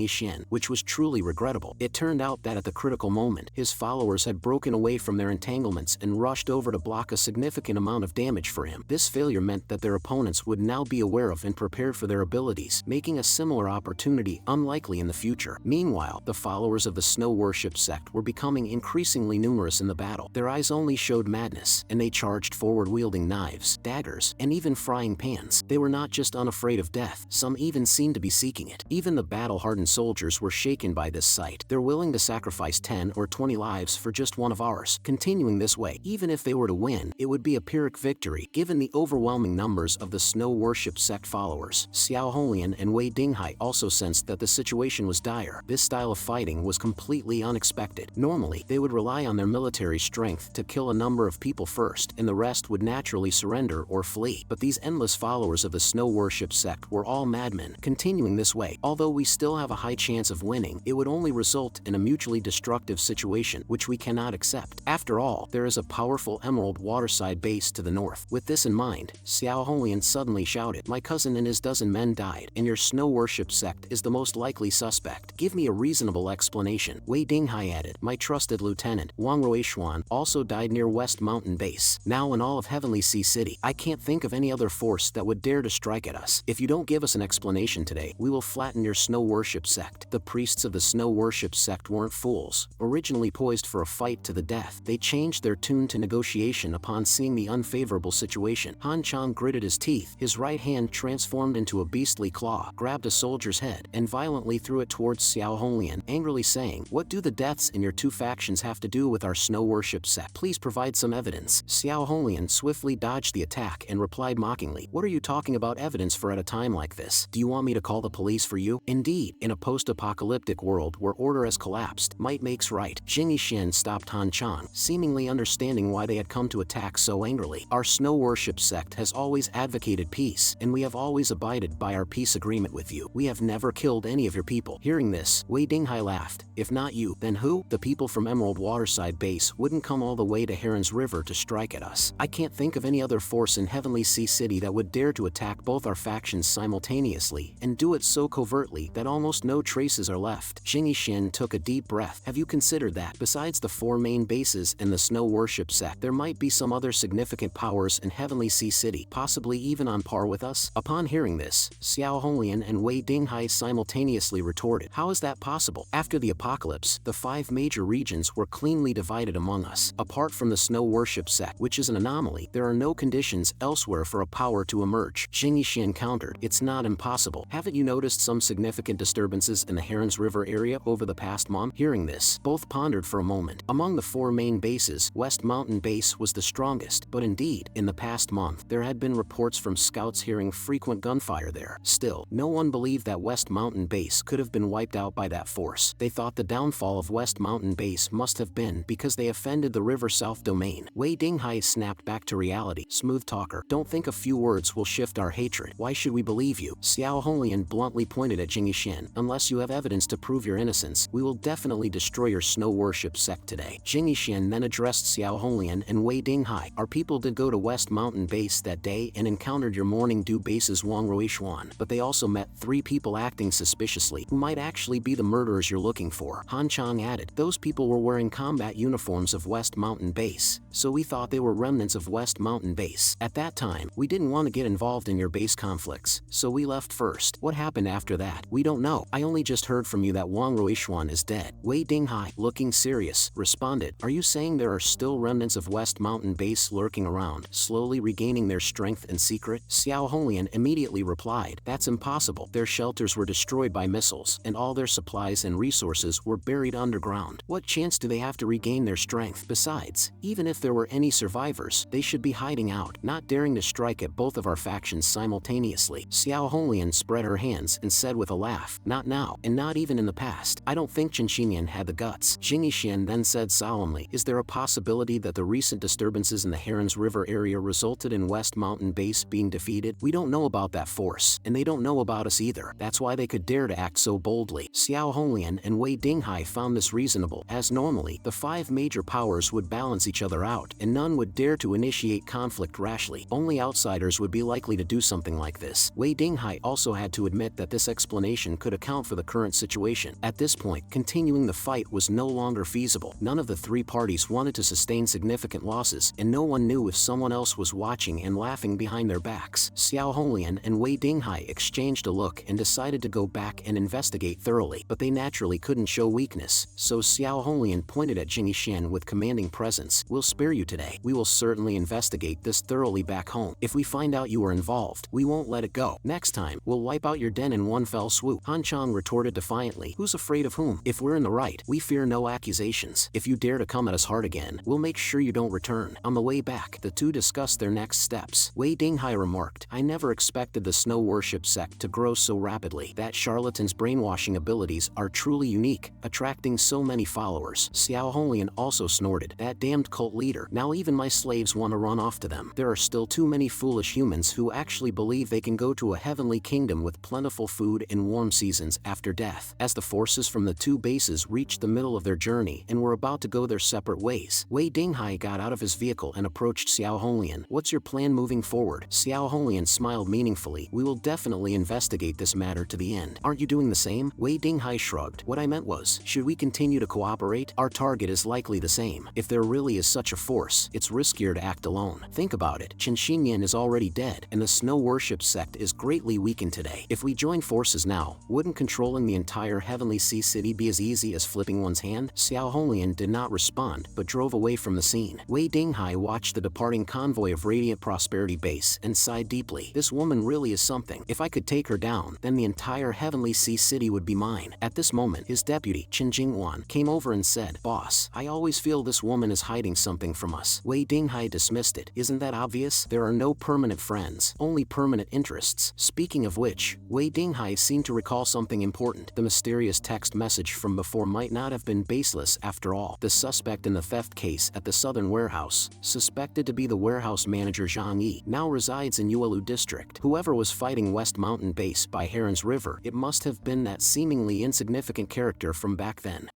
Yixian, which was truly regrettable. It turned out that at the critical moment, his followers had broken away from their entanglements and rushed over to block a significant amount of damage for him. This failure meant that their opponents would now be aware of and prepared for their abilities, making a similar opportunity unlikely in the future. Meanwhile, the followers of the Snow Worship Sect were becoming increasingly numerous in the battle. Their eyes only showed madness, and they charged forward wielding knives, daggers, and even frying pans. They were not just unafraid of death, some even seemed to be seeking it. Even the battle-hardened soldiers were shaken by this sight. They're willing to sacrifice 10 or 20 lives for just one of ours. Continuing this way, even if they were to win, it would be a Pyrrhic victory, given the overwhelming numbers of the Snow Worship Sect followers. Xiao Honglian and Wei Dinghai also sensed that the situation was dire. This style of fighting was completely unexpected. Normally, they would rely on their military strength to kill a number of people first, and the rest would naturally surrender or flee. But these endless followers of the Snow Worship Sect were all madmen. Continuing this way, although we still have a high chance of winning, it would only result in a mutually destructive situation, which we cannot accept. After all, there is a powerful emerald waterside base to the north. With this in mind, Xiao Honglian suddenly shouted, "My cousin and his dozen men died, and your Snow Worship Sect is the most likely suspect. Give me a reasonable explanation." Wei Dinghai added, "My trusted lieutenant, Wang Ruishuan, also died near West Mountain Base. Now in all of Heavenly Sea City, I can't think of any other force that would dare to strike at us. If you don't give us an explanation today, we will flatten your Snow Worship Sect." The priests of the Snow Worship Sect weren't fools. Originally poised for a fight to the death, they changed their tune to negotiation upon seeing the unfavorable situation. Han Chang gritted his teeth, his right hand transformed into a beastly claw, grabbed a soldier's head, and violently threw it towards Xiao Honglian, angrily saying, "What do the deaths in your two factions have to do with our Snow Worship Sect? Please provide some evidence." Xiao Honglian swiftly dodged the attack and replied mockingly, "What are you talking about evidence for at a time like this? Do you want me to call the police for you?" Indeed, in a post-apocalyptic world where order has collapsed, might makes right. Jing Yixian stopped Han Chang, seemingly understanding why they had come to attack so angrily. "Our Snow Worship Sect has always advocated peace, and we have always abided by our peace agreement with you. We have never killed any of your people." Hearing this, Wei Dinghai laughed. "If not you, then who? The people from Emerald Waterside Base wouldn't come all the way to Heron's River to strike at us. I can't think of any other force in Heavenly Sea City that would dare to attack both our factions simultaneously, and do it so covertly that almost no traces are left." Jing Yixian took a deep breath. "Have you considered that, besides the 4 main bases and the Snow Worship Sect, there might be some other significant powers in Heavenly Sea City, possibly even on par with us?" Upon hearing this, Xiao Honglian and Wei Dinghai simultaneously retorted, "How is that possible? After the apocalypse, the 5 major regions were cleanly divided among us. Apart from the Snow Worship Sect, which is an anomaly, there are no conditions elsewhere for a power to emerge." Jing Yixian countered, "It's not impossible. Haven't you noticed some significant disturbances in the Heron's River area over the past month?" Hearing this, both pondered for a moment. Among the 4 main bases, West Mountain Base was the strongest, but indeed, in the past month, there had been reports from scouts hearing frequent gunfire there. Still, no one believed that West Mountain Base could have been wiped out by that force. They thought the downfall of West Mountain Base must have been because they offended the River South domain. Wei Dinghai snapped back to reality. "Smooth talker, don't think a few words will shift our hatred. Why should we believe you?" Xiao Honglian bluntly pointed at Jing Yixian. "Unless you have evidence to prove your innocence, we will definitely destroy your Snow Worship Sect today." Jing Yixian then addressed Xiao Honglian and Wei Dinghai. "Our people did go to West Mountain Base that day and encountered your Morning Dew Base's Wang Ruishuan, but they also met 3 people acting suspiciously, who might actually be the murderers you're looking for." Han Chang added, "Those people were wearing combat uniforms of West Mountain Base, so we thought they were remnants of West Mountain Base. At that time, we didn't want to get involved in your base conflicts, so we left first. What happened after that? We don't know. I only just heard from you that Wang Ruishuan is dead." Wei Dinghai, looking serious, responded, "Are you saying there are still remnants of West Mountain Base lurking around, slowly regaining their strength and secret?" Xiao Honglian immediately replied, "That's impossible. Their shelters were destroyed by missiles, and all their supplies and resources were buried underground. What chance do they have to regain their strength? Besides, even if there were any survivors, they should be hiding out, not daring to strike at both of our factions simultaneously." Xiao Honglian spread her hands and said with a laugh, "Not now, and not even in the past. I don't think Chinchinian had the guts." Jing Yixian then said solemnly, "Is there a possibility possibility that the recent disturbances in the Heron's River area resulted in West Mountain Base being defeated? We don't know about that force, and they don't know about us either. That's why they could dare to act so boldly. Xiao Honglian and Wei Dinghai found this reasonable, as normally, the 5 major powers would balance each other out, and none would dare to initiate conflict rashly. Only outsiders would be likely to do something like this. Wei Dinghai also had to admit that this explanation could account for the current situation. At this point, continuing the fight was no longer feasible. None of the 3 parties wanted to sustain significant losses, and no one knew if someone else was watching and laughing behind their backs. Xiao Honglian and Wei Dinghai exchanged a look and decided to go back and investigate thoroughly, but they naturally couldn't show weakness, so Xiao Honglian pointed at Jing Yishan with commanding presence. We'll spare you today. We will certainly investigate this thoroughly back home. If we find out you are involved, we won't let it go. Next time, we'll wipe out your den in one fell swoop. Han Chang retorted defiantly. Who's afraid of whom? If we're in the right, we fear no accusations. If you dare to come at us hard again, we'll make sure you don't return. On the way back, the two discussed their next steps. Wei Dinghai remarked, I never expected the snow worship sect to grow so rapidly. That charlatan's brainwashing abilities are truly unique, attracting so many followers. Xiao Honglian also snorted, that damned cult leader. Now even my slaves want to run off to them. There are still too many foolish humans who actually believe they can go to a heavenly kingdom with plentiful food in warm seasons after death. As the forces from the 2 bases reached the middle of their journey and were about to go their separate ways, Wei Dinghai got out of his vehicle and approached Xiao Honglian. What's your plan moving forward? Xiao Honglian smiled meaningfully. We will definitely investigate this matter to the end. Aren't you doing the same? Wei Dinghai shrugged. What I meant was, should we continue to cooperate? Our target is likely the same. If there really is such a force, it's riskier to act alone. Think about it. Qin Xinyan is already dead, and the snow worship sect is greatly weakened today. If we join forces now, wouldn't controlling the entire Heavenly Sea City be as easy as flipping one's hand? Xiao Honglian did not respond, but drove away from the scene. Wei Dinghai watched the departing convoy of Radiant Prosperity Base and sighed deeply. This woman really is something. If I could take her down, then the entire Heavenly Sea City would be mine. At this moment, his deputy, Qin Jingwan, came over and said, Boss, I always feel this woman is hiding something from us. Wei Dinghai dismissed it. Isn't that obvious? There are no permanent friends, only permanent interests. Speaking of which, Wei Dinghai seemed to recall something important. The mysterious text message from before might not have been baseless after all. The suspect in the theft case at the southern warehouse, suspected to be the warehouse manager Zhang Yi, now resides in Yuelu district. Whoever was fighting West Mountain Base by Heron's River, it must have been that seemingly insignificant character from back then.